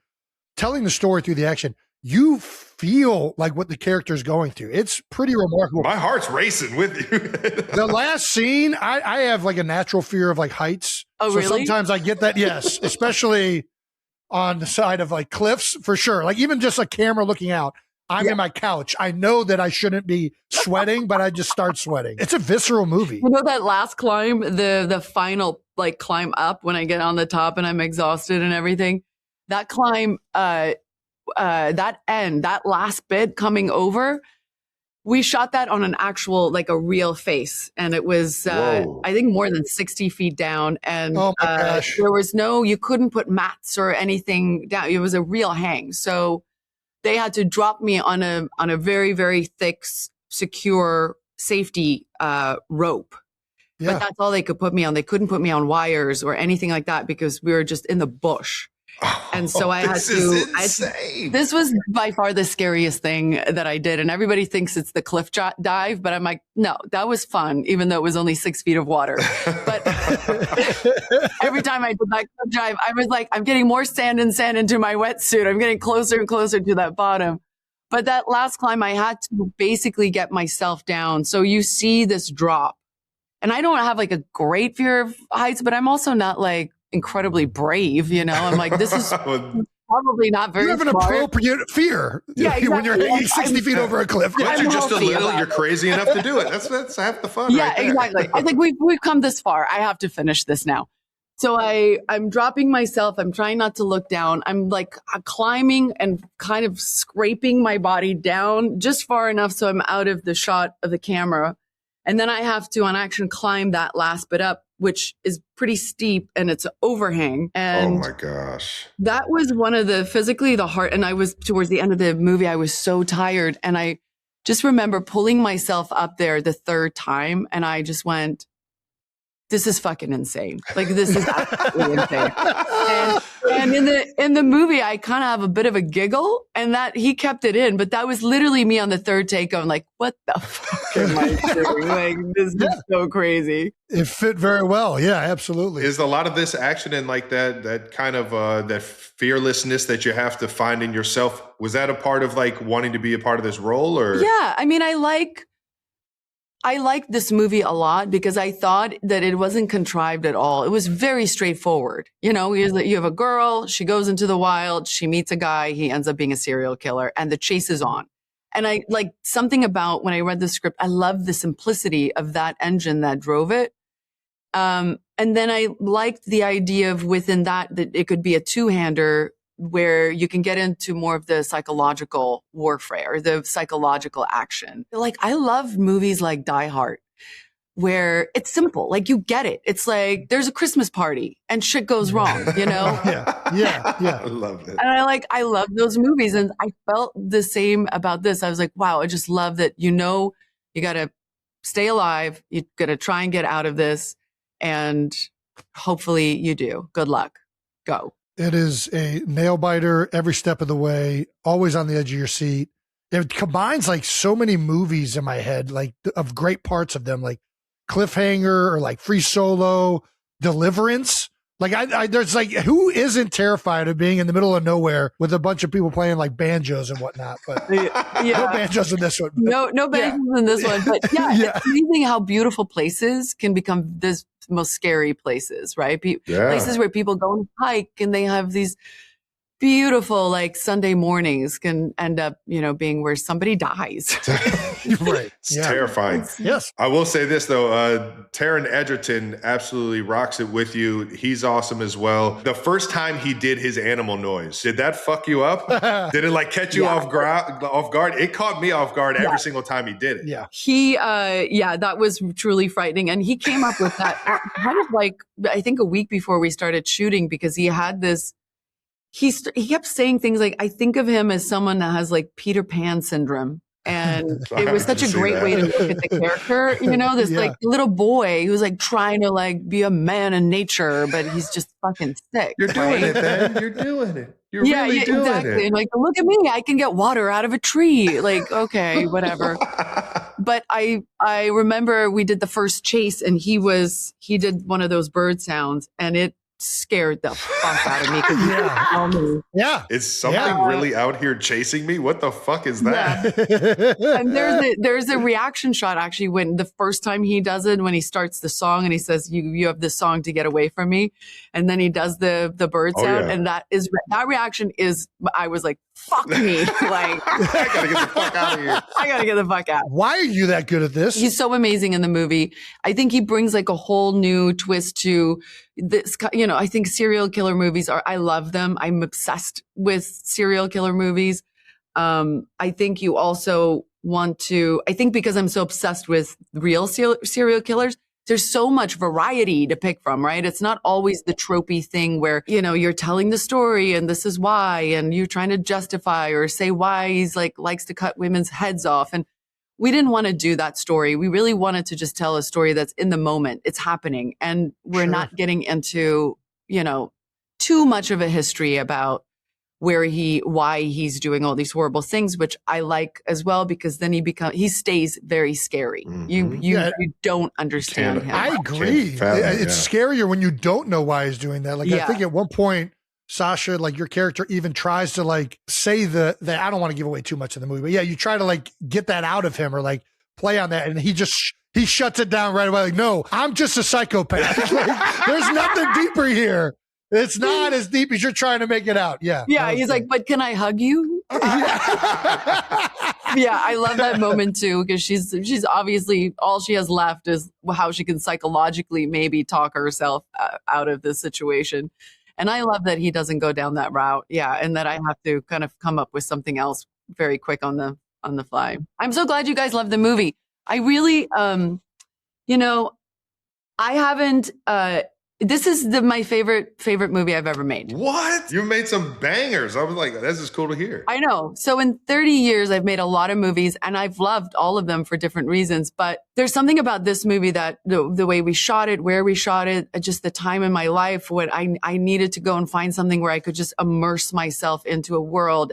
telling the story through the action, you feel what the character is going through. It's pretty remarkable. My heart's racing with you. The last scene, I have a natural fear of heights. Oh, so really? Sometimes I get that. Yes. Especially on the side of cliffs for sure. Even just a camera looking out. I'm in my couch. I know that I shouldn't be sweating, but I just start sweating. It's a visceral movie. You know that last climb, the final climb up when I get on the top and I'm exhausted and everything? That climb, that last bit coming over, we shot that on an actual, a real face. And it was, I think more than 60 feet down. And oh my gosh. There was you couldn't put mats or anything down. It was a real hang. So they had to drop me on a very, very thick, secure safety rope. Yeah. But that's all they could put me on. They couldn't put me on wires or anything like that because we were just in the bush. And so I had to. This was by far the scariest thing that I did. And everybody thinks it's the cliff dive, but I'm like, no, that was fun, even though it was only 6 feet of water. But every time I did that cliff dive, I was like, I'm getting more sand into my wetsuit. I'm getting closer and closer to that bottom. But that last climb, I had to basically get myself down. So you see this drop. And I don't have a great fear of heights, but I'm also not incredibly brave, I'm this is probably not very. You have an appropriate fear when you're hanging 60 feet over a cliff. But you're just a little. You're crazy enough to do it. That's half the fun. Yeah, right there. Exactly. I think we've come this far. I have to finish this now. So I'm dropping myself. I'm trying not to look down. I'm climbing and kind of scraping my body down just far enough so I'm out of the shot of the camera. And then I have to on action climb that last bit up, which is pretty steep and it's an overhang. And oh my gosh. That was one of the hard, and I was towards the end of the movie, I was so tired. And I just remember pulling myself up there the third time. And I just went, this is fucking insane. This is absolutely insane. And in the movie, I kind of have a bit of a giggle, and that he kept it in, but that was literally me on the third take going what the fuck am I doing? This is so crazy. It fit very well. Yeah, absolutely. Is a lot of this action and that kind of that fearlessness that you have to find in yourself? Was that a part of wanting to be a part of this role, or? Yeah, I mean, I liked this movie a lot because I thought that it wasn't contrived at all. It was very straightforward. You have a girl, she goes into the wild, she meets a guy, he ends up being a serial killer, and the chase is on. And I something about when I read the script, I love the simplicity of that engine that drove it. And then I liked the idea of within that it could be a two-hander where you can get into more of the psychological warfare, the psychological action. I love movies like Die Hard. where it's simple. Like you get it. It's like there's a Christmas party and shit goes wrong, you know? Yeah. I love it. And I love those movies. And I felt the same about this. I was like, wow, I just love that, you got to stay alive. You got to try and get out of this. And hopefully you do. Good luck. Go. It is a nail biter every step of the way, always on the edge of your seat. It combines like so many movies in my head, like of great parts of them, like Cliffhanger or like Free Solo, Deliverance. Like there's like, who isn't terrified of being in the middle of nowhere with a bunch of people playing like banjos and whatnot? But no banjos in this one. No banjos in this one. But it's amazing how beautiful places can become this most scary places, right? Places where people go and hike and they have these beautiful, like Sunday mornings can end up, being where somebody dies. Right. It's terrifying. Yes. I will say this though, Taron Egerton absolutely rocks it with you. He's awesome as well. The first time he did his animal noise, did that fuck you up? Did it like catch you off guard? It caught me off guard every single time he did it. Yeah. He, that was truly frightening. And he came up with that kind of like, I think a week before we started shooting, because he had this, he kept saying things like, I think of him as someone that has like Peter Pan syndrome. And it was such a great way to look at the character, this like little boy who's like trying to like be a man in nature, but he's just fucking sick. You're doing it, man. You're doing it. You're really doing exactly. it. And like, look at me, I can get water out of a tree. Like, okay, whatever. But I remember we did the first chase and he did one of those bird sounds and it scared the fuck out of me. Is something really out here chasing me? What the fuck is that? And there's a reaction shot actually when the first time he does it, when he starts the song and he says, you have this song to get away from me. And then he does the bird sound. And that reaction is, I was like, fuck me. Like, I gotta get the fuck out of here. I gotta get the fuck out. Why are you that good at this? He's so amazing in the movie. I think he brings like a whole new twist to this, I think serial killer movies I love them. I'm obsessed with serial killer movies. I think you also I think because I'm so obsessed with real serial killers, there's so much variety to pick from, right? It's not always the tropey thing where, you're telling the story and this is why, and you're trying to justify or say why he's like likes to cut women's heads off. And we didn't want to do that story. We really wanted to just tell a story that's in the moment. It's happening. And we're not getting into, too much of a history about why he's doing all these horrible things, which I like as well, because then he stays very scary. Mm-hmm. You don't understand him. I agree. It's scarier when you don't know why he's doing that. Like I think at one point, Sasha, like your character even tries to like say the I don't want to give away too much of the movie, but you try to like get that out of him or like play on that. And he shuts it down right away. Like, no, I'm just a psychopath. Like, there's nothing deeper here. It's not as deep as you're trying to make it out. Yeah. Yeah. He's like, but can I hug you? I love that moment too, because she's obviously all she has left is how she can psychologically maybe talk herself out of this situation. And I love that he doesn't go down that route. Yeah. And that I have to kind of come up with something else very quick on the fly. I'm so glad you guys love the movie. I really, I haven't, this is my favorite movie I've ever made. What? You made some bangers. I was like, this is cool to hear. I know. So in 30 years, I've made a lot of movies and I've loved all of them for different reasons. But there's something about this movie that the way we shot it, where we shot it, just the time in my life when I needed to go and find something where I could just immerse myself into a world.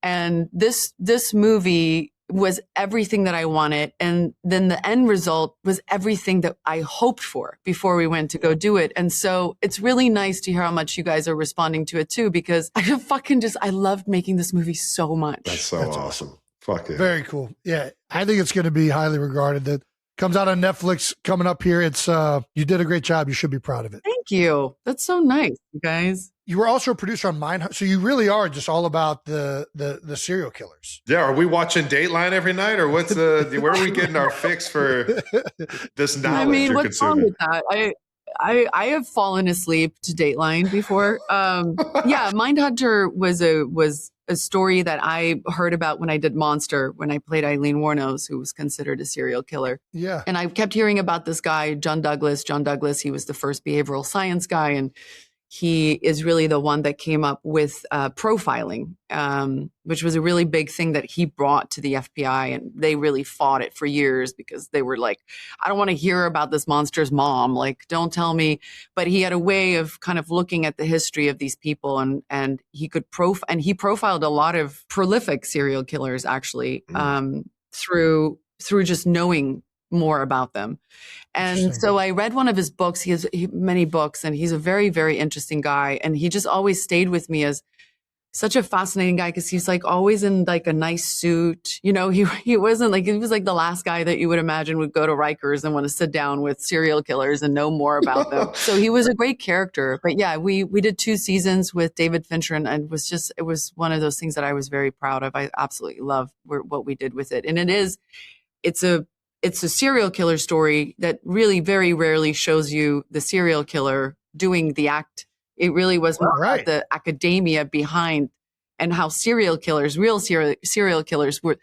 And this movie was everything that I wanted. And then the end result was everything that I hoped for before we went to go do it. And so it's really nice to hear how much you guys are responding to it too, because I loved making this movie so much. That's awesome. Fuck it. Very cool. Yeah. I think it's going to be highly regarded. That comes out on Netflix coming up here. It's, you did a great job. You should be proud of it. Thank you. That's so nice, you guys. You were also a producer on Mindhunter, so you really are just all about the serial killers. Yeah, are we watching Dateline every night, or what's where are we getting our fix for this knowledge? I mean, what's wrong with that? I have fallen asleep to Dateline before. Yeah, Mindhunter was a story that I heard about when I did Monster, when I played Eileen Wuornos, who was considered a serial killer. Yeah. And I kept hearing about this guy, John Douglas. John Douglas, he was the first behavioral science guy, and he is really the one that came up with profiling, which was a really big thing that he brought to the FBI. And they really fought it for years because they were like, I don't want to hear about this monster's mom. Like, don't tell me. But he had a way of kind of looking at the history of these people, and he could he profiled a lot of prolific serial killers, actually, through just knowing more about them. And so I read one of his books. He has many books, and he's a very, very interesting guy. And he just always stayed with me as such a fascinating guy, because he's like always in like a nice suit. You know, he wasn't like, he was like the last guy that you would imagine would go to Rikers and want to sit down with serial killers and know more about them. So he was a great character. But yeah, we did 2 seasons with David Fincher, and it was one of those things that I was very proud of. I absolutely love what we did with it. And it's a serial killer story that really very rarely shows you the serial killer doing the act. It really was more about the academia behind, and how serial killers, real serial killers, were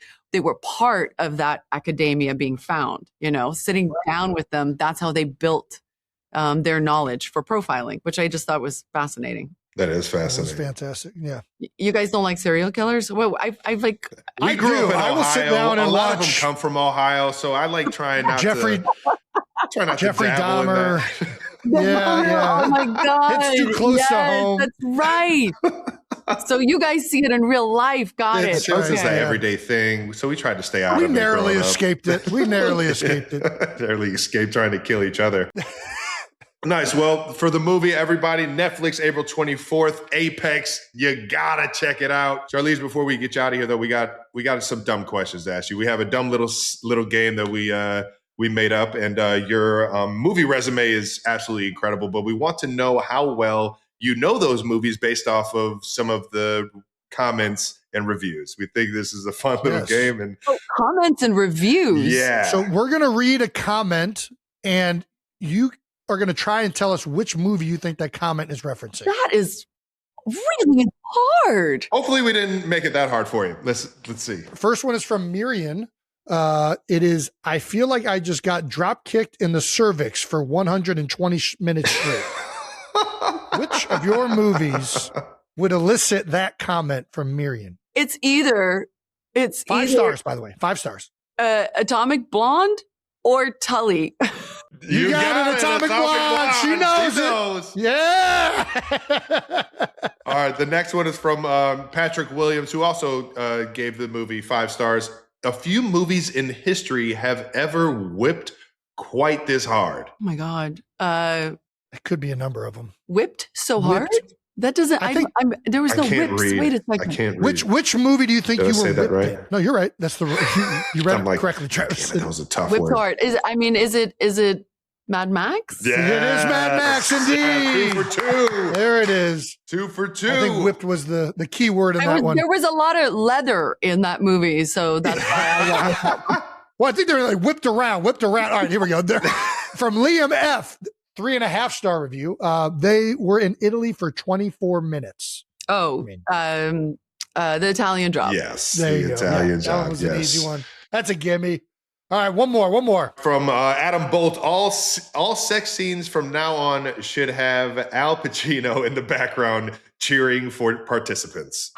part of that academia being found, you know, sitting down with them. That's how they built their knowledge for profiling, which I just thought was fascinating. That is fascinating. That's fantastic. Yeah. You guys don't like serial killers? Well, I've like, we grew up in Ohio. I will sit down and a lot of watch. them come from Ohio, so I like trying not Jeffrey to Jeffrey dabble in Dahmer. that. Yeah. Oh my God. It's too close to home. That's right. So you guys see it in real life. Got It it. shows us Okay. that everyday thing. So we tried to stay out We of it. narrowly growing up. escaped it. We narrowly escaped it. Narrowly escaped trying to kill each other. Nice. Well, for the movie, everybody, Netflix, April 24th, Apex. You gotta check it out. Charlize, before we get you out of here, though, we got some dumb questions to ask you. We have a dumb little game that we made up, and your movie resume is absolutely incredible. But we want to know how well you know those movies based off of some of the comments and reviews. We think this is a fun little game, and Comments and reviews. yeah. So we're going to read a comment, and you are going to try and tell us which movie you think that comment is referencing. That is really hard. Hopefully, we didn't make it that hard for you. Let's see. First one is from Miriam. It is, I feel like I just got drop kicked in the cervix for 120 minutes straight. Which of your movies would elicit that comment from Miriam? It's either 5 stars, by the way. 5 stars. Atomic Blonde or Tully. You got it, Atomic Blonde. She knows it. Yeah. All right. The next one is from Patrick Williams, who also gave the movie 5 stars. A few movies in history have ever whipped quite this hard. Oh my God. It could be a number of them. Whipped so hard? That doesn't, there was no whips. Wait a second. I can't read. Which movie do you think Did I you were say that whipped right? in? No, you're right. That's the you read it correctly, Travis. Damn it, that was a tough Whipped word. hard. Is it Mad Max? Yeah, It is Mad Max, indeed. 2 for 2. There it is. 2 for 2. I think whipped was the key word in that one. There was a lot of leather in that movie, so that's why Well, I think they're like whipped around. All right, here we go. From Liam F., 3.5-star review. They were in Italy for 24 minutes. the Italian Job. Yes, There you the go. Italian That job. one was Yes. an easy one. That's a gimme. All right, one more. From Adam Bolt, all sex scenes from now on should have Al Pacino in the background cheering for participants.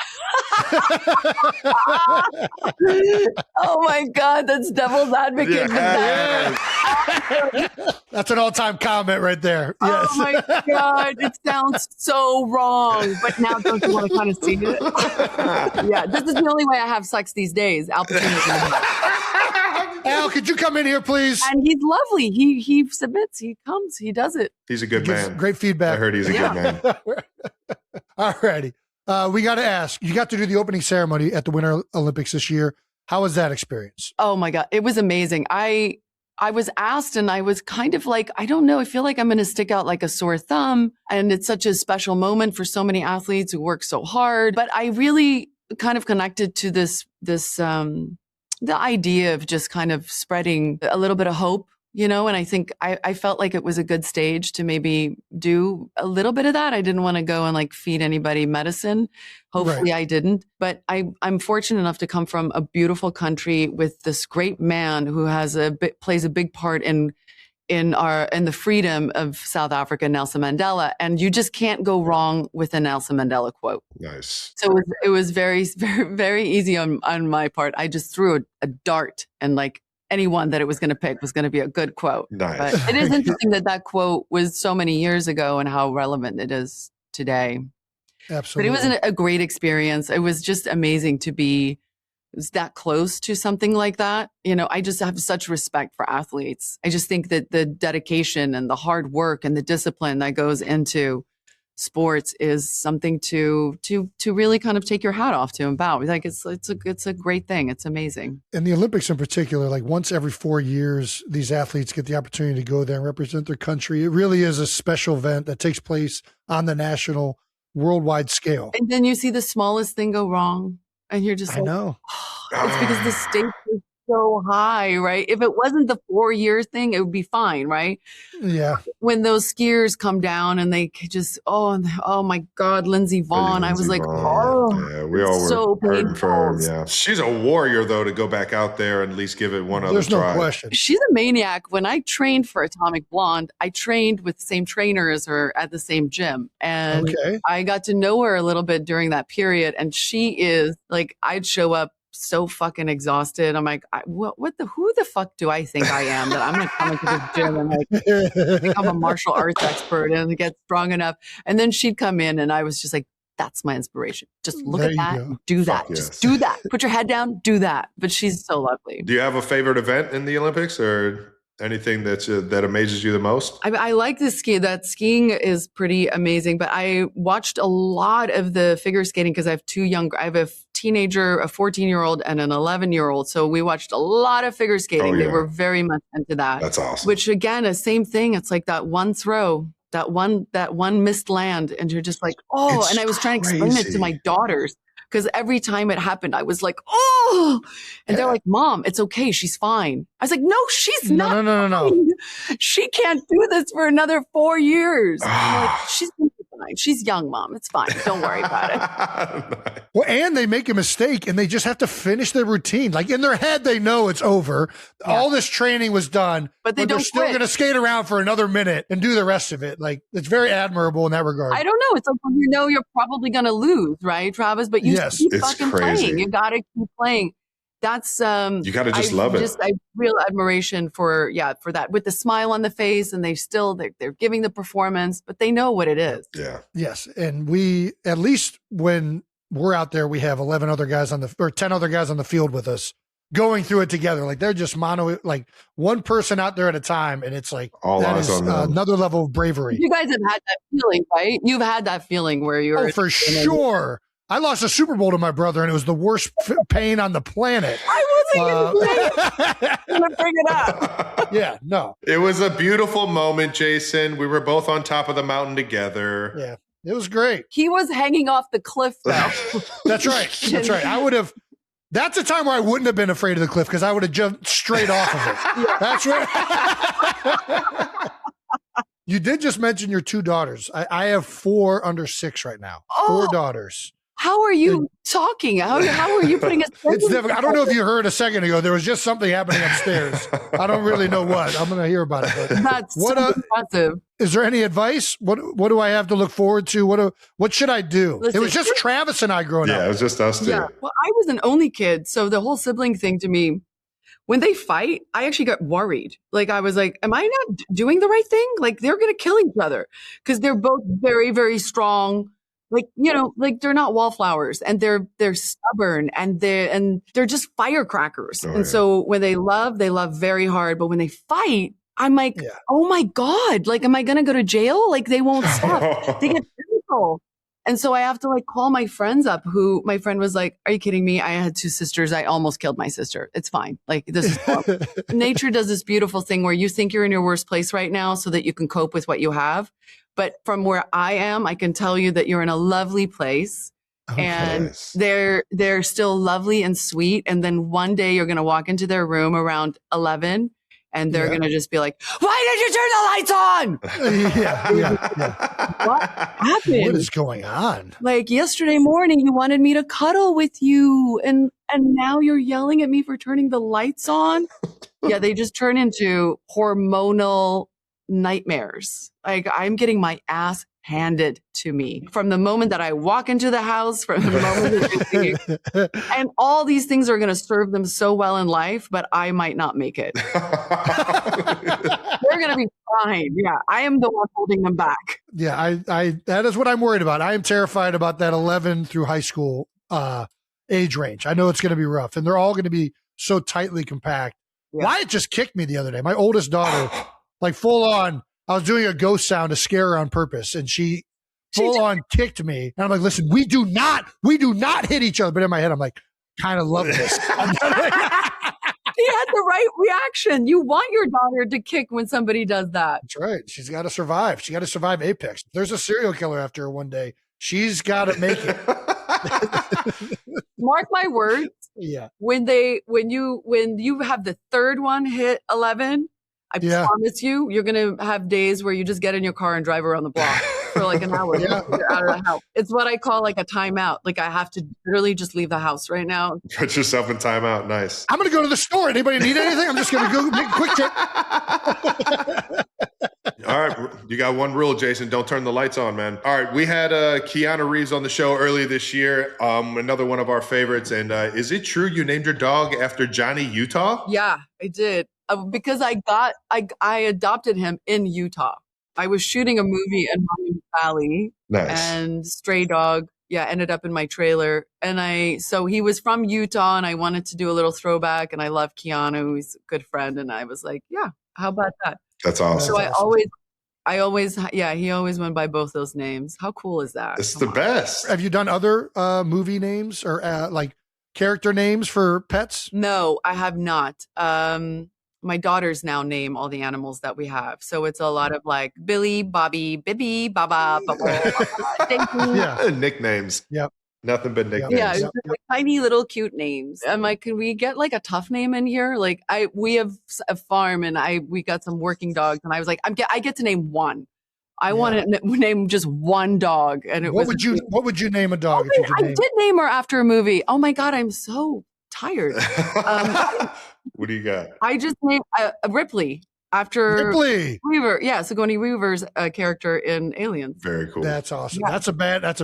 Oh my God, that's devil's advocate. That's an all-time comment right there. Yes. Oh my God, it sounds so wrong. But now don't you want to kind of see it? Yeah, this is the only way I have sex these days. Al Pacino's Al, could you come in here, please? and he's lovely. He submits, he comes, he does it. He's a good Gives man. great feedback. I heard he's a good man. All righty. We got to ask, you got to do the opening ceremony at the Winter Olympics this year. How was that experience? Oh my God, it was amazing. I was asked and I was kind of like, I don't know, I feel like I'm going to stick out like a sore thumb. And it's such a special moment for so many athletes who work so hard. But I really kind of connected to the idea of just kind of spreading a little bit of hope And I think I felt like it was a good stage to maybe do a little bit of that. I didn't want to go and like feed anybody medicine. Hopefully I didn't, but I'm fortunate enough to come from a beautiful country with this great man who plays a big part in the freedom of South Africa, Nelson Mandela. And you just can't go wrong with a Nelson Mandela quote. Nice. So it was very, very, very easy on my part. I just threw a dart, and like anyone that it was going to pick was going to be a good quote. Nice. But it is interesting that quote was so many years ago and how relevant it is today. Absolutely. But it was a great experience. It was just amazing to be that close to something like that. I just have such respect for athletes. I just think that the dedication and the hard work and the discipline that goes into sports is something to really kind of take your hat off to and bow. Like it's a great thing. It's amazing. In the Olympics in particular, like once every 4 years, these athletes get the opportunity to go there and represent their country. It really is a special event that takes place on the national worldwide scale. And then you see the smallest thing go wrong. And you're just I know. It's because the stakes are so high, right? If it wasn't the 4-year thing, it would be fine, right? Yeah. When those skiers come down and they just, oh my God, Lindsey Vonn. I was like, yeah, we all so were hurting for her. Yeah. She's a warrior, though, to go back out there and at least give it one other try. There's no question. She's a maniac. When I trained for Atomic Blonde, I trained with the same trainer as her at the same gym. And I got to know her a little bit during that period. And she is like, I'd show up so fucking exhausted. I'm like, who the fuck do I think I am that I'm going to come into this gym and like become a martial arts expert and get strong enough? And then she'd come in and I was just like, that's my inspiration. Just look at that, and do that. Just do that. Put your head down, do that. But she's so lovely. Do you have a favorite event in the Olympics or anything that amazes you the most? I like the skiing. That skiing is pretty amazing, but I watched a lot of the figure skating because I have a teenager, a 14-year-old and an 11-year-old. So we watched a lot of figure skating. They were very much into that. That's awesome. Which again, the same thing. It's like that one throw, that one missed land. And you're just like, It's and I was trying to explain it to my daughters. Because every time it happened, I was like, and they're like, Mom, it's okay. She's fine. I was like, no, she's not. No. She can't do this for another 4 years. I'm like, she's going to be fine. She's young, Mom. It's fine. Don't worry about it. Well, and they make a mistake and they just have to finish their routine. Like in their head, they know it's over. Yeah. All this training was done, but they're still going to skate around for another minute and do the rest of it. Like it's very admirable in that regard. I don't know. It's like when you're probably going to lose, right, Travis? But you keep fucking playing. You got to keep playing. That's you got to just love it. I real admiration for that with the smile on the face, and they're giving the performance, but they know what it is. Yeah. Yes, and we at least when we're out there, we have 10 other guys on the field with us going through it together. Like they're just like one person out there at a time, and it's like all that eyes is on them. Another level of bravery. You guys have had that feeling, right? You've had that feeling where you're for sure. I lost a Super Bowl to my brother, and it was the worst pain on the planet. I wasn't going to bring it up. Yeah, no. It was a beautiful moment, Jason. We were both on top of the mountain together. Yeah, it was great. He was hanging off the cliff, though. That's right. I would have. That's a time where I wouldn't have been afraid of the cliff because I would have jumped straight off of it. Yeah. That's right. You did just mention your 2 daughters. I have 4 under 6 right now. 4 daughters. How are you talking? How are you putting it? It's difficult. I don't know if you heard a second ago. There was just something happening upstairs. I don't really know what. I'm going to hear about it. But that's impressive. Is there any advice? What do I have to look forward to? What should I do? Listen, it was just Travis and I growing up. Yeah, it was just us two. Yeah. Well, I was an only kid, so the whole sibling thing to me, when they fight, I actually got worried. Like I was like, am I not doing the right thing? Like they're going to kill each other because they're both very, very strong. Like, like they're not wallflowers and they're stubborn and they're just firecrackers. And so when they love very hard. But when they fight, I'm like, oh my God, like, am I going to go to jail? Like they won't stop. They get physical. And so I have to like call my friends up who my friend was like, are you kidding me? I had 2 sisters. I almost killed my sister. It's fine. Like this is horrible. Nature does this beautiful thing where you think you're in your worst place right now so that you can cope with what you have. But from where I am, I can tell you that you're in a lovely place and they're still lovely and sweet. And then one day you're going to walk into their room around 11 And they're going to just be like, why did you turn the lights on? Yeah. What happened? What is going on? Like yesterday morning, you wanted me to cuddle with you. And now you're yelling at me for turning the lights on. Yeah, they just turn into hormonal nightmares. Like I'm getting my ass handed to me from the moment that I walk into the house, from the moment that you leave. And all these things are going to serve them so well in life, but I might not make it. They're going to be fine. Yeah, I am the one holding them back. Yeah, I that is what I'm worried about. I am terrified about that 11 through high school age range. I know it's going to be rough, and they're all going to be so tightly compact. Yeah. Wyatt just kicked me the other day. My oldest daughter, like full on, I was doing a ghost sound to scare her on purpose, and she full on kicked me. And I'm like, listen, we do not hit each other. But in my head, I'm like, kind of love this. He had the right reaction. You want your daughter to kick when somebody does that. That's right. She's got to survive. She got to survive Apex. If there's a serial killer after her one day, she's got to make it. Mark my words. Yeah. When you have the third one hit 11, I promise you're going to have days where you just get in your car and drive around the block for like an hour. Yeah. You're out of the house. It's what I call like a timeout. Like I have to literally just leave the house right now. Put yourself in timeout. Nice. I'm going to go to the store. Anybody need anything? I'm just going to go make a quick trip. All right. You got one rule, Jason. Don't turn the lights on, man. All right. We had Keanu Reeves on the show earlier this year. Another one of our favorites. And is it true you named your dog after Johnny Utah? Yeah, I did. Because I adopted him in Utah. I was shooting a movie in Miami Valley. Nice. And Stray Dog, ended up in my trailer. And so he was from Utah, and I wanted to do a little throwback, and I love Keanu. He's a good friend. And I was like, yeah, how about that? That's awesome. So he always went by both those names. How cool is that? It's the best. Have you done other movie names or like character names for pets? No, I have not. My daughters now name all the animals that we have. So it's a lot of like Billy, Bobby, Bibby, Baba, Yeah. Nicknames. Yep. Nothing but nicknames. Yeah, it's just like tiny little cute names. I'm like, can we get like a tough name in here? Like we have a farm and we got some working dogs, and I was like, I get to name one. I want to name just one dog. And what would you name a dog? Okay, I did name her after a movie. Oh my God, I'm so tired. What do you got? I just named Ripley after Weaver. Yeah, Sigourney Weaver's character in Aliens. Very cool. That's awesome. Yeah. That's a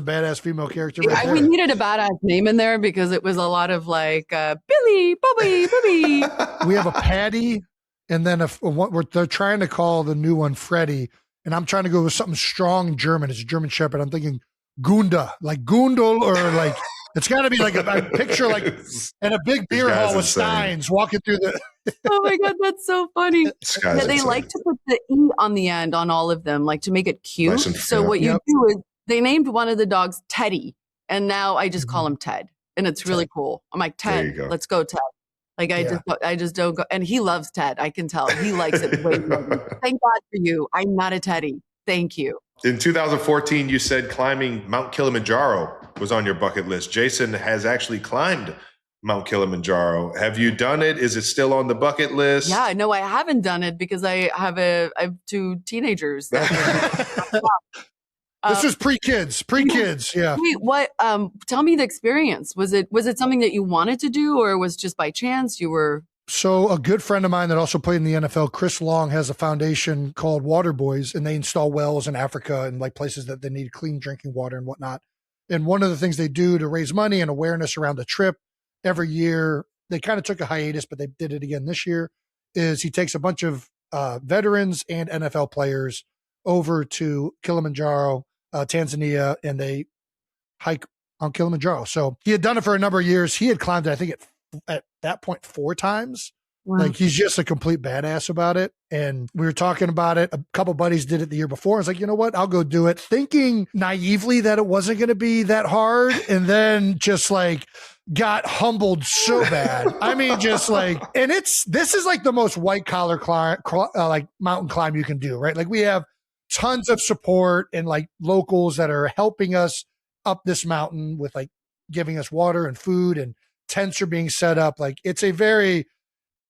badass female character. Right we needed a badass name in there because it was a lot of like Billy, Bobby, Bibby. We have a Patty, and then they're trying to call the new one Freddie, and I'm trying to go with something strong German. It's a German Shepherd. I'm thinking Gunda, like Gundel, or like. It's got to be like a picture, like in a big beer hall with Steins walking through the. Oh my God, that's so funny. They like to put the E on the end on all of them, like to make it cute. Nice. So what you do is they named one of the dogs Teddy, and now I just call him Ted, and it's really cool. I'm like, Ted, let's go, Ted. Like I just don't go, and he loves Ted. I can tell he likes it way more. Thank God for you. I'm not a Teddy. Thank you. In 2014, you said climbing Mount Kilimanjaro was on your bucket list. Jason has actually climbed Mount Kilimanjaro. Have you done it? Is it still on the bucket list? Yeah, no, I haven't done it because I have two teenagers. This was pre-kids. Yeah. Wait, what? Tell me the experience. Was it something that you wanted to do, or was just by chance you were? So a good friend of mine that also played in the NFL, Chris Long, has a foundation called Water Boys, and they install wells in Africa and like places that they need clean drinking water and whatnot. And one of the things they do to raise money and awareness around the trip every year, they kind of took a hiatus, but they did it again this year, is he takes a bunch of veterans and NFL players over to Kilimanjaro, Tanzania, and they hike on Kilimanjaro. So he had done it for a number of years. He had climbed it, I think, at that point 4 times. Wow. Like he's just a complete badass about it. And we were talking about it. A couple buddies did it the year before. I was like, you know what? I'll go do it, thinking naively that it wasn't going to be that hard. And then just like got humbled so bad. I mean, just like, and this is like the most white collar like mountain climb you can do, right? Like we have tons of support and like locals that are helping us up this mountain with like giving us water and food, and tents are being set up. Like it's a very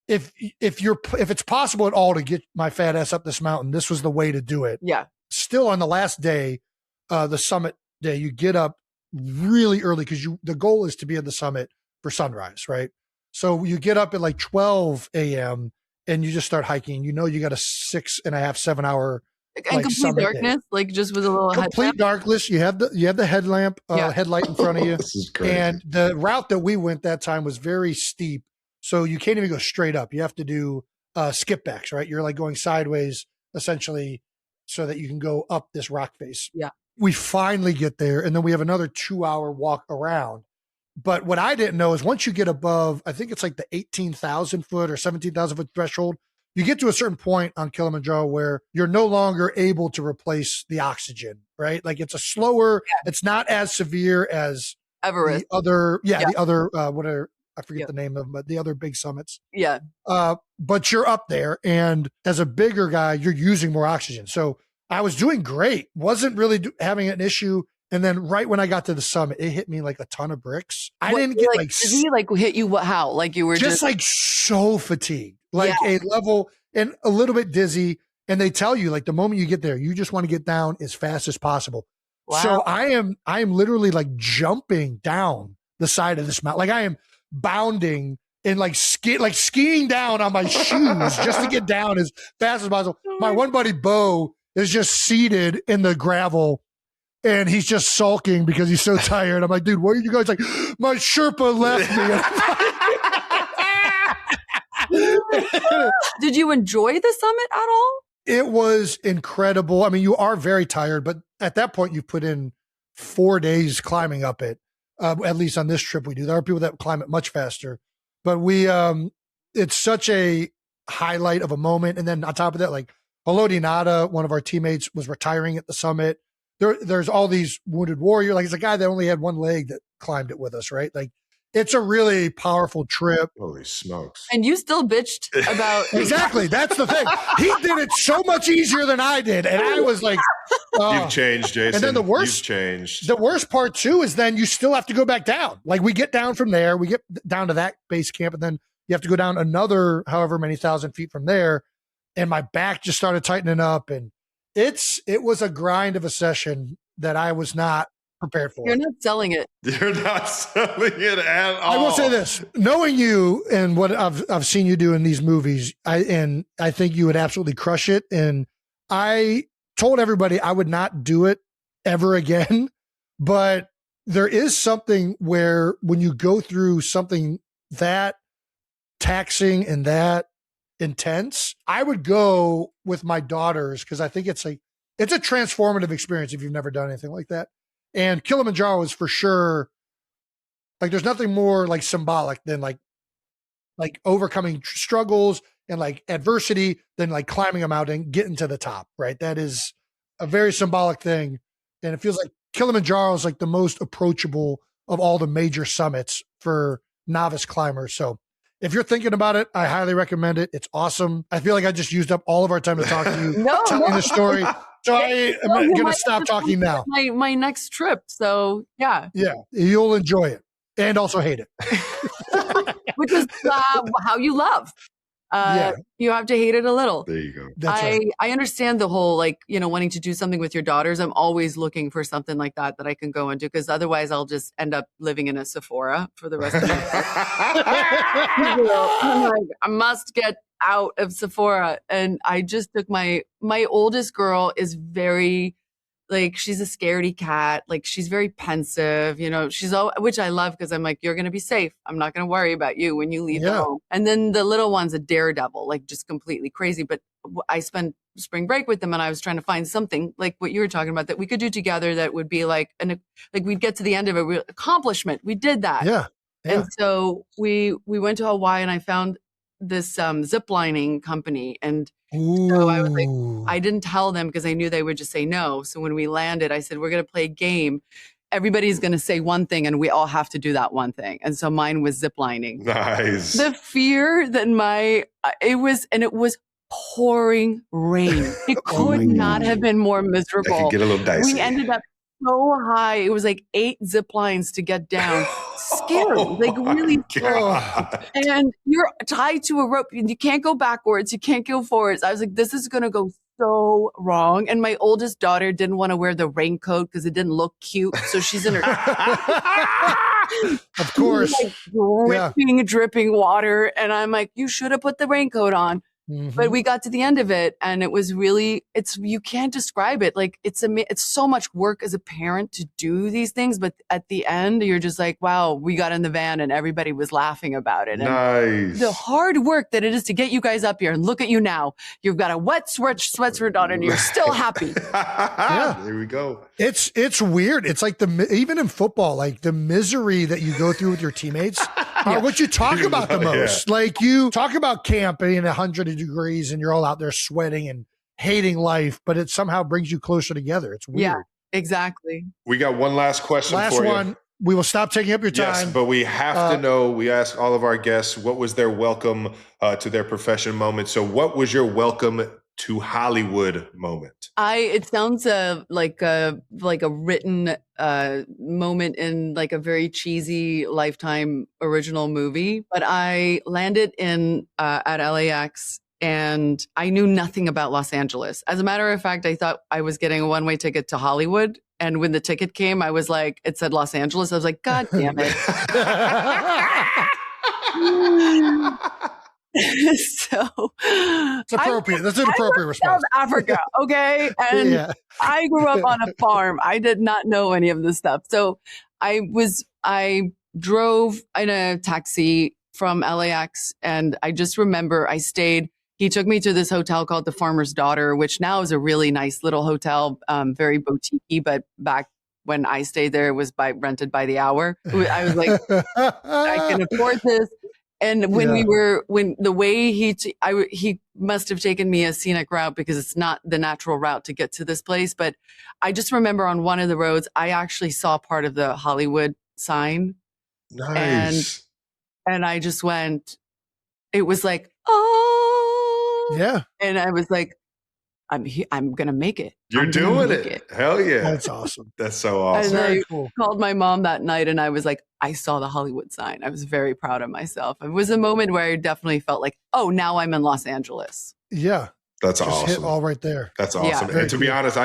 if it's possible at all to get my fat ass up this mountain, this was the way to do it. Yeah. Still on the last day, the summit day, you get up really early because the goal is to be at the summit for sunrise, right? So you get up at like 12 a.m. and you just start hiking. You know you got a 6.5, 7 hour and complete darkness, like just with a little complete darkness. You have the headlamp, headlight in front of you. This is crazy. And the route that we went that time was very steep, so you can't even go straight up. You have to do skip backs, right? You're like going sideways essentially, so that you can go up this rock face. Yeah. We finally get there, and then we have another 2-hour walk around. But what I didn't know is once you get above, I think it's like the 18,000 foot or 17,000 foot threshold, you get to a certain point on Kilimanjaro where you're no longer able to replace the oxygen, right? Like it's a slower, it's not as severe as Everest. the other, the other, I forget the name of them, but the other big summits. Yeah. But you're up there, and as a bigger guy, you're using more oxygen. So I was doing great, wasn't really having an issue. And then right when I got to the summit, it hit me like a ton of bricks. I didn't get like, did he like hit you? How? Like you were just like so fatigued, like a level and a little bit dizzy. And they tell you like the moment you get there, you just want to get down as fast as possible. Wow. So I am literally like jumping down the side of this mountain. Like I am bounding and like skiing down on my shoes just to get down as fast as possible. My one buddy Bo is just seated in the gravel, and he's just sulking because he's so tired. I'm like, dude, where are you guys? Like, my Sherpa left me. Did you enjoy the summit at all? It was incredible. I mean, you are very tired, but at that point, you've put in 4 days climbing up it. At least on this trip we do. There are people that climb it much faster, but it's such a highlight of a moment. And then on top of that, like Haloti Nada, one of our teammates, was retiring at the summit. There's all these wounded warriors. Like it's a guy that only had one leg that climbed it with us, right? Like it's a really powerful trip. Holy smokes. And you still bitched about exactly. That's the thing. He did it so much easier than I did. And I was like, you've changed, Jason. And then you've changed. The worst part too is then you still have to go back down. Like we get down from there, we get down to that base camp, and then you have to go down another however many thousand feet from there. And my back just started tightening up, and it was a grind of a session that I was not prepared for. You're not selling it. You're not selling it at all. I will say this, knowing you and what I've seen you do in these movies, I think you would absolutely crush it. And I told everybody I would not do it ever again, but there is something where when you go through something that taxing and that intense, I would go with my daughters because I think it's a transformative experience if you've never done anything like that. And Kilimanjaro is for sure, like there's nothing more like symbolic than like overcoming struggles and like adversity than like climbing a mountain and getting to the top, right? That is a very symbolic thing. And it feels like Kilimanjaro is like the most approachable of all the major summits for novice climbers. So if you're thinking about it, I highly recommend it. It's awesome. I feel like I just used up all of our time to talk to you, telling the story. So I am going to stop talking now. My next trip. So yeah. Yeah. You'll enjoy it and also hate it. Which is how you love. You have to hate it a little. There you go. That's right. I understand the whole, like, wanting to do something with your daughters. I'm always looking for something like that I can go into, because otherwise I'll just end up living in a Sephora for the rest of my life. I must get out of Sephora. And I just took my oldest girl is very, like, she's a scaredy cat. Like, she's very pensive, which I love, because I'm like, you're going to be safe. I'm not going to worry about you when you leave home. And then the little one's a daredevil, like just completely crazy. But I spent spring break with them, and I was trying to find something like what you were talking about that we could do together that would be like we'd get to the end of a real accomplishment. We did that. Yeah. And so we went to Hawaii, and I found this zip lining company, and so I was like, I didn't tell them because I knew they would just say no. So when we landed, I said, we're going to play a game. Everybody's going to say one thing, and we all have to do that one thing. And so mine was zip lining. Nice. The fear that it was pouring rain. It could not have been more miserable. That could get a little dicey. so high. It was like 8 zip lines to get down. Scary, like really scary. And you're tied to a rope. You can't go backwards. You can't go forwards. I was like, this is going to go so wrong. And my oldest daughter didn't want to wear the raincoat because it didn't look cute. So she's in her... Of course. Like dripping water. And I'm like, you should have put the raincoat on. Mm-hmm. But we got to the end of it and it was really, you can't describe it. Like it's so much work as a parent to do these things. But at the end, you're just like, wow, we got in the van and everybody was laughing about it. And nice. The hard work that it is to get you guys up here and look at you now. You've got a wet sweatshirt on and you're still happy. Yeah. There we go. It's weird. It's like even in football, like the misery that you go through with your teammates are what you talk about the most. Like you talk about camp being 100 degrees and you're all out there sweating and hating life, but it somehow brings you closer together. It's weird. Yeah, exactly. We got one last question for you. Last one. We will stop taking up your time. Yes, but we have to know, we ask all of our guests, what was their welcome to their profession moment? So what was your welcome to Hollywood moment? It sounds like a written moment in like a very cheesy Lifetime original movie. But I landed at LAX and I knew nothing about Los Angeles. As a matter of fact, I thought I was getting a one-way ticket to Hollywood. And when the ticket came, I was like, it said Los Angeles. I was like, God damn it. So it's appropriate. That's an appropriate response. South Africa, okay? And I grew up on a farm. I did not know any of this stuff. So I drove in a taxi from LAX and I just remember he took me to this hotel called the Farmer's Daughter, which now is a really nice little hotel, very boutique-y, but back when I stayed there, it was rented by the hour. I was like, I can afford this. And when the way he must have taken me a scenic route because it's not the natural route to get to this place. But I just remember on one of the roads, I actually saw part of the Hollywood sign. Nice. And I just went, it was like, oh. Yeah. And I was like, I'm going to make it. You're doing it. Hell yeah. That's awesome. That's so awesome. And I called my mom that night and I was like, I saw the Hollywood sign. I was very proud of myself. It was a moment where I definitely felt like, oh, now I'm in Los Angeles. Yeah. That's just awesome. Hit all right there. That's awesome. Yeah. And to be honest,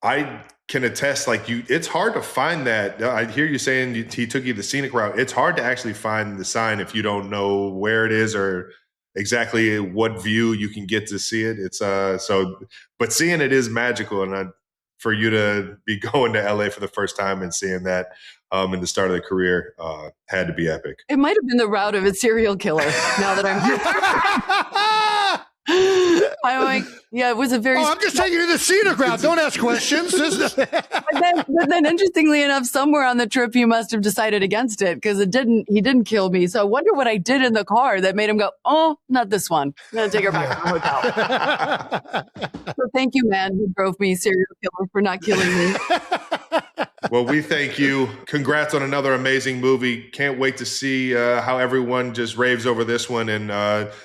I can attest, like it's hard to find that. I hear you saying he took you the scenic route. It's hard to actually find the sign if you don't know where it is or exactly what view you can get to see it. It's but seeing it is magical. And for you to be going to LA for the first time and seeing that in the start of the career had to be epic. It might have been the route of a serial killer now that I'm like, yeah, it was a very... Oh, I'm just taking you to the scenic route. Don't ask questions. but then interestingly enough, somewhere on the trip, he must have decided against it because he didn't kill me. So I wonder what I did in the car that made him go, oh, not this one. I'm going to take her back to the hotel. So thank you, man, who drove me serial killer for not killing me. Well, we thank you. Congrats on another amazing movie. Can't wait to see how everyone just raves over this one. And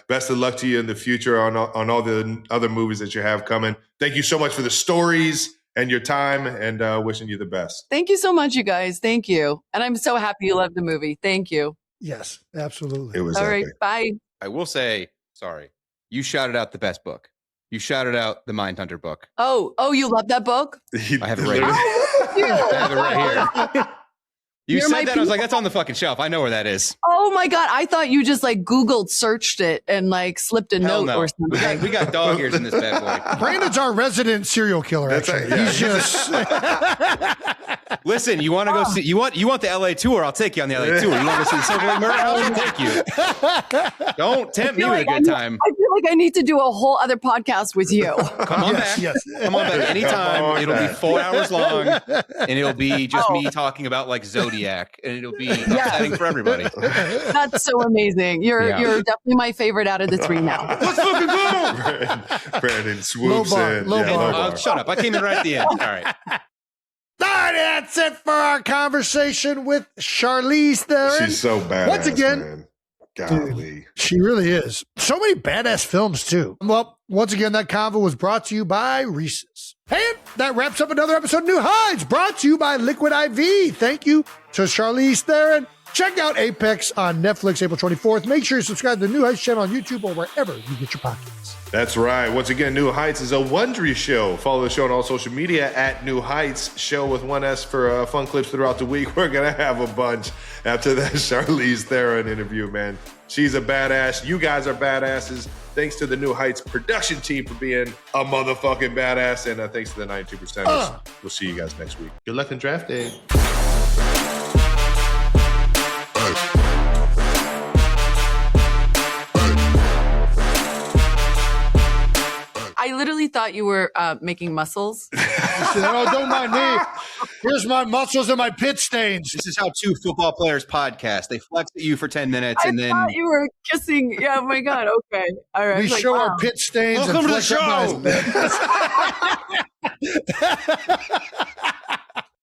best of luck to you in the future on all the other movies that you have coming. Thank you so much for the stories and your time, and wishing you the best. Thank you so much, you guys. Thank you. And I'm so happy you loved the movie. Thank you. Yes, absolutely. It was all epic. right. Bye. I will say, sorry, you shouted out the best book. You shouted out the Mindhunter book. Oh, you love that book? I have it right here. I have it right here. You said that, I was like, that's on the fucking shelf. I know where that is. Oh my God. I thought you just like Googled, searched it, and like slipped a note or something. We got dog ears in this bad boy. Brandon's our resident serial killer, actually. Yeah. He's just... Listen, you want to go see, you want the LA tour, I'll take you on the LA tour. You want to see the Silver Lake Murder House? I'll take you. Don't tempt me with a good time. I feel like I need to do a whole other podcast with you. Come on back. Yes. Come on back anytime. It'll be 4 hours long, and it'll be just me talking about like Zodiac, and it'll be upsetting for everybody. That's so amazing. You're definitely my favorite out of the three now. Let's fucking go! Brandon swoops in. Low bar. Shut up. I came in right at the end. All right. That's it for our conversation with Charlize Theron. She's so badass, Once again, man. Golly. Dude, she really is. So many badass films, too. Well, once again, that convo was brought to you by Reese's. And that wraps up another episode of New Heights, brought to you by Liquid IV. Thank you to Charlize Theron. Check out Apex on Netflix April 24th. Make sure you subscribe to the New Heights channel on YouTube or wherever you get your podcasts. That's right. Once again, New Heights is a Wondery show. Follow the show on all social media at New Heights Show with 1S for fun clips throughout the week. We're going to have a bunch after that Charlize Theron interview, man. She's a badass. You guys are badasses. Thanks to the New Heights production team for being a motherfucking badass. And thanks to the 92%. We'll see you guys next week. Good luck in draft day. I literally thought you were making muscles. Oh, don't mind me. Here's my muscles and my pit stains. This is how two football players podcast. They flex at you for 10 minutes and then thought you were kissing. Yeah, oh my God. Okay. All right. We show our pit stains. Welcome and to the flex show.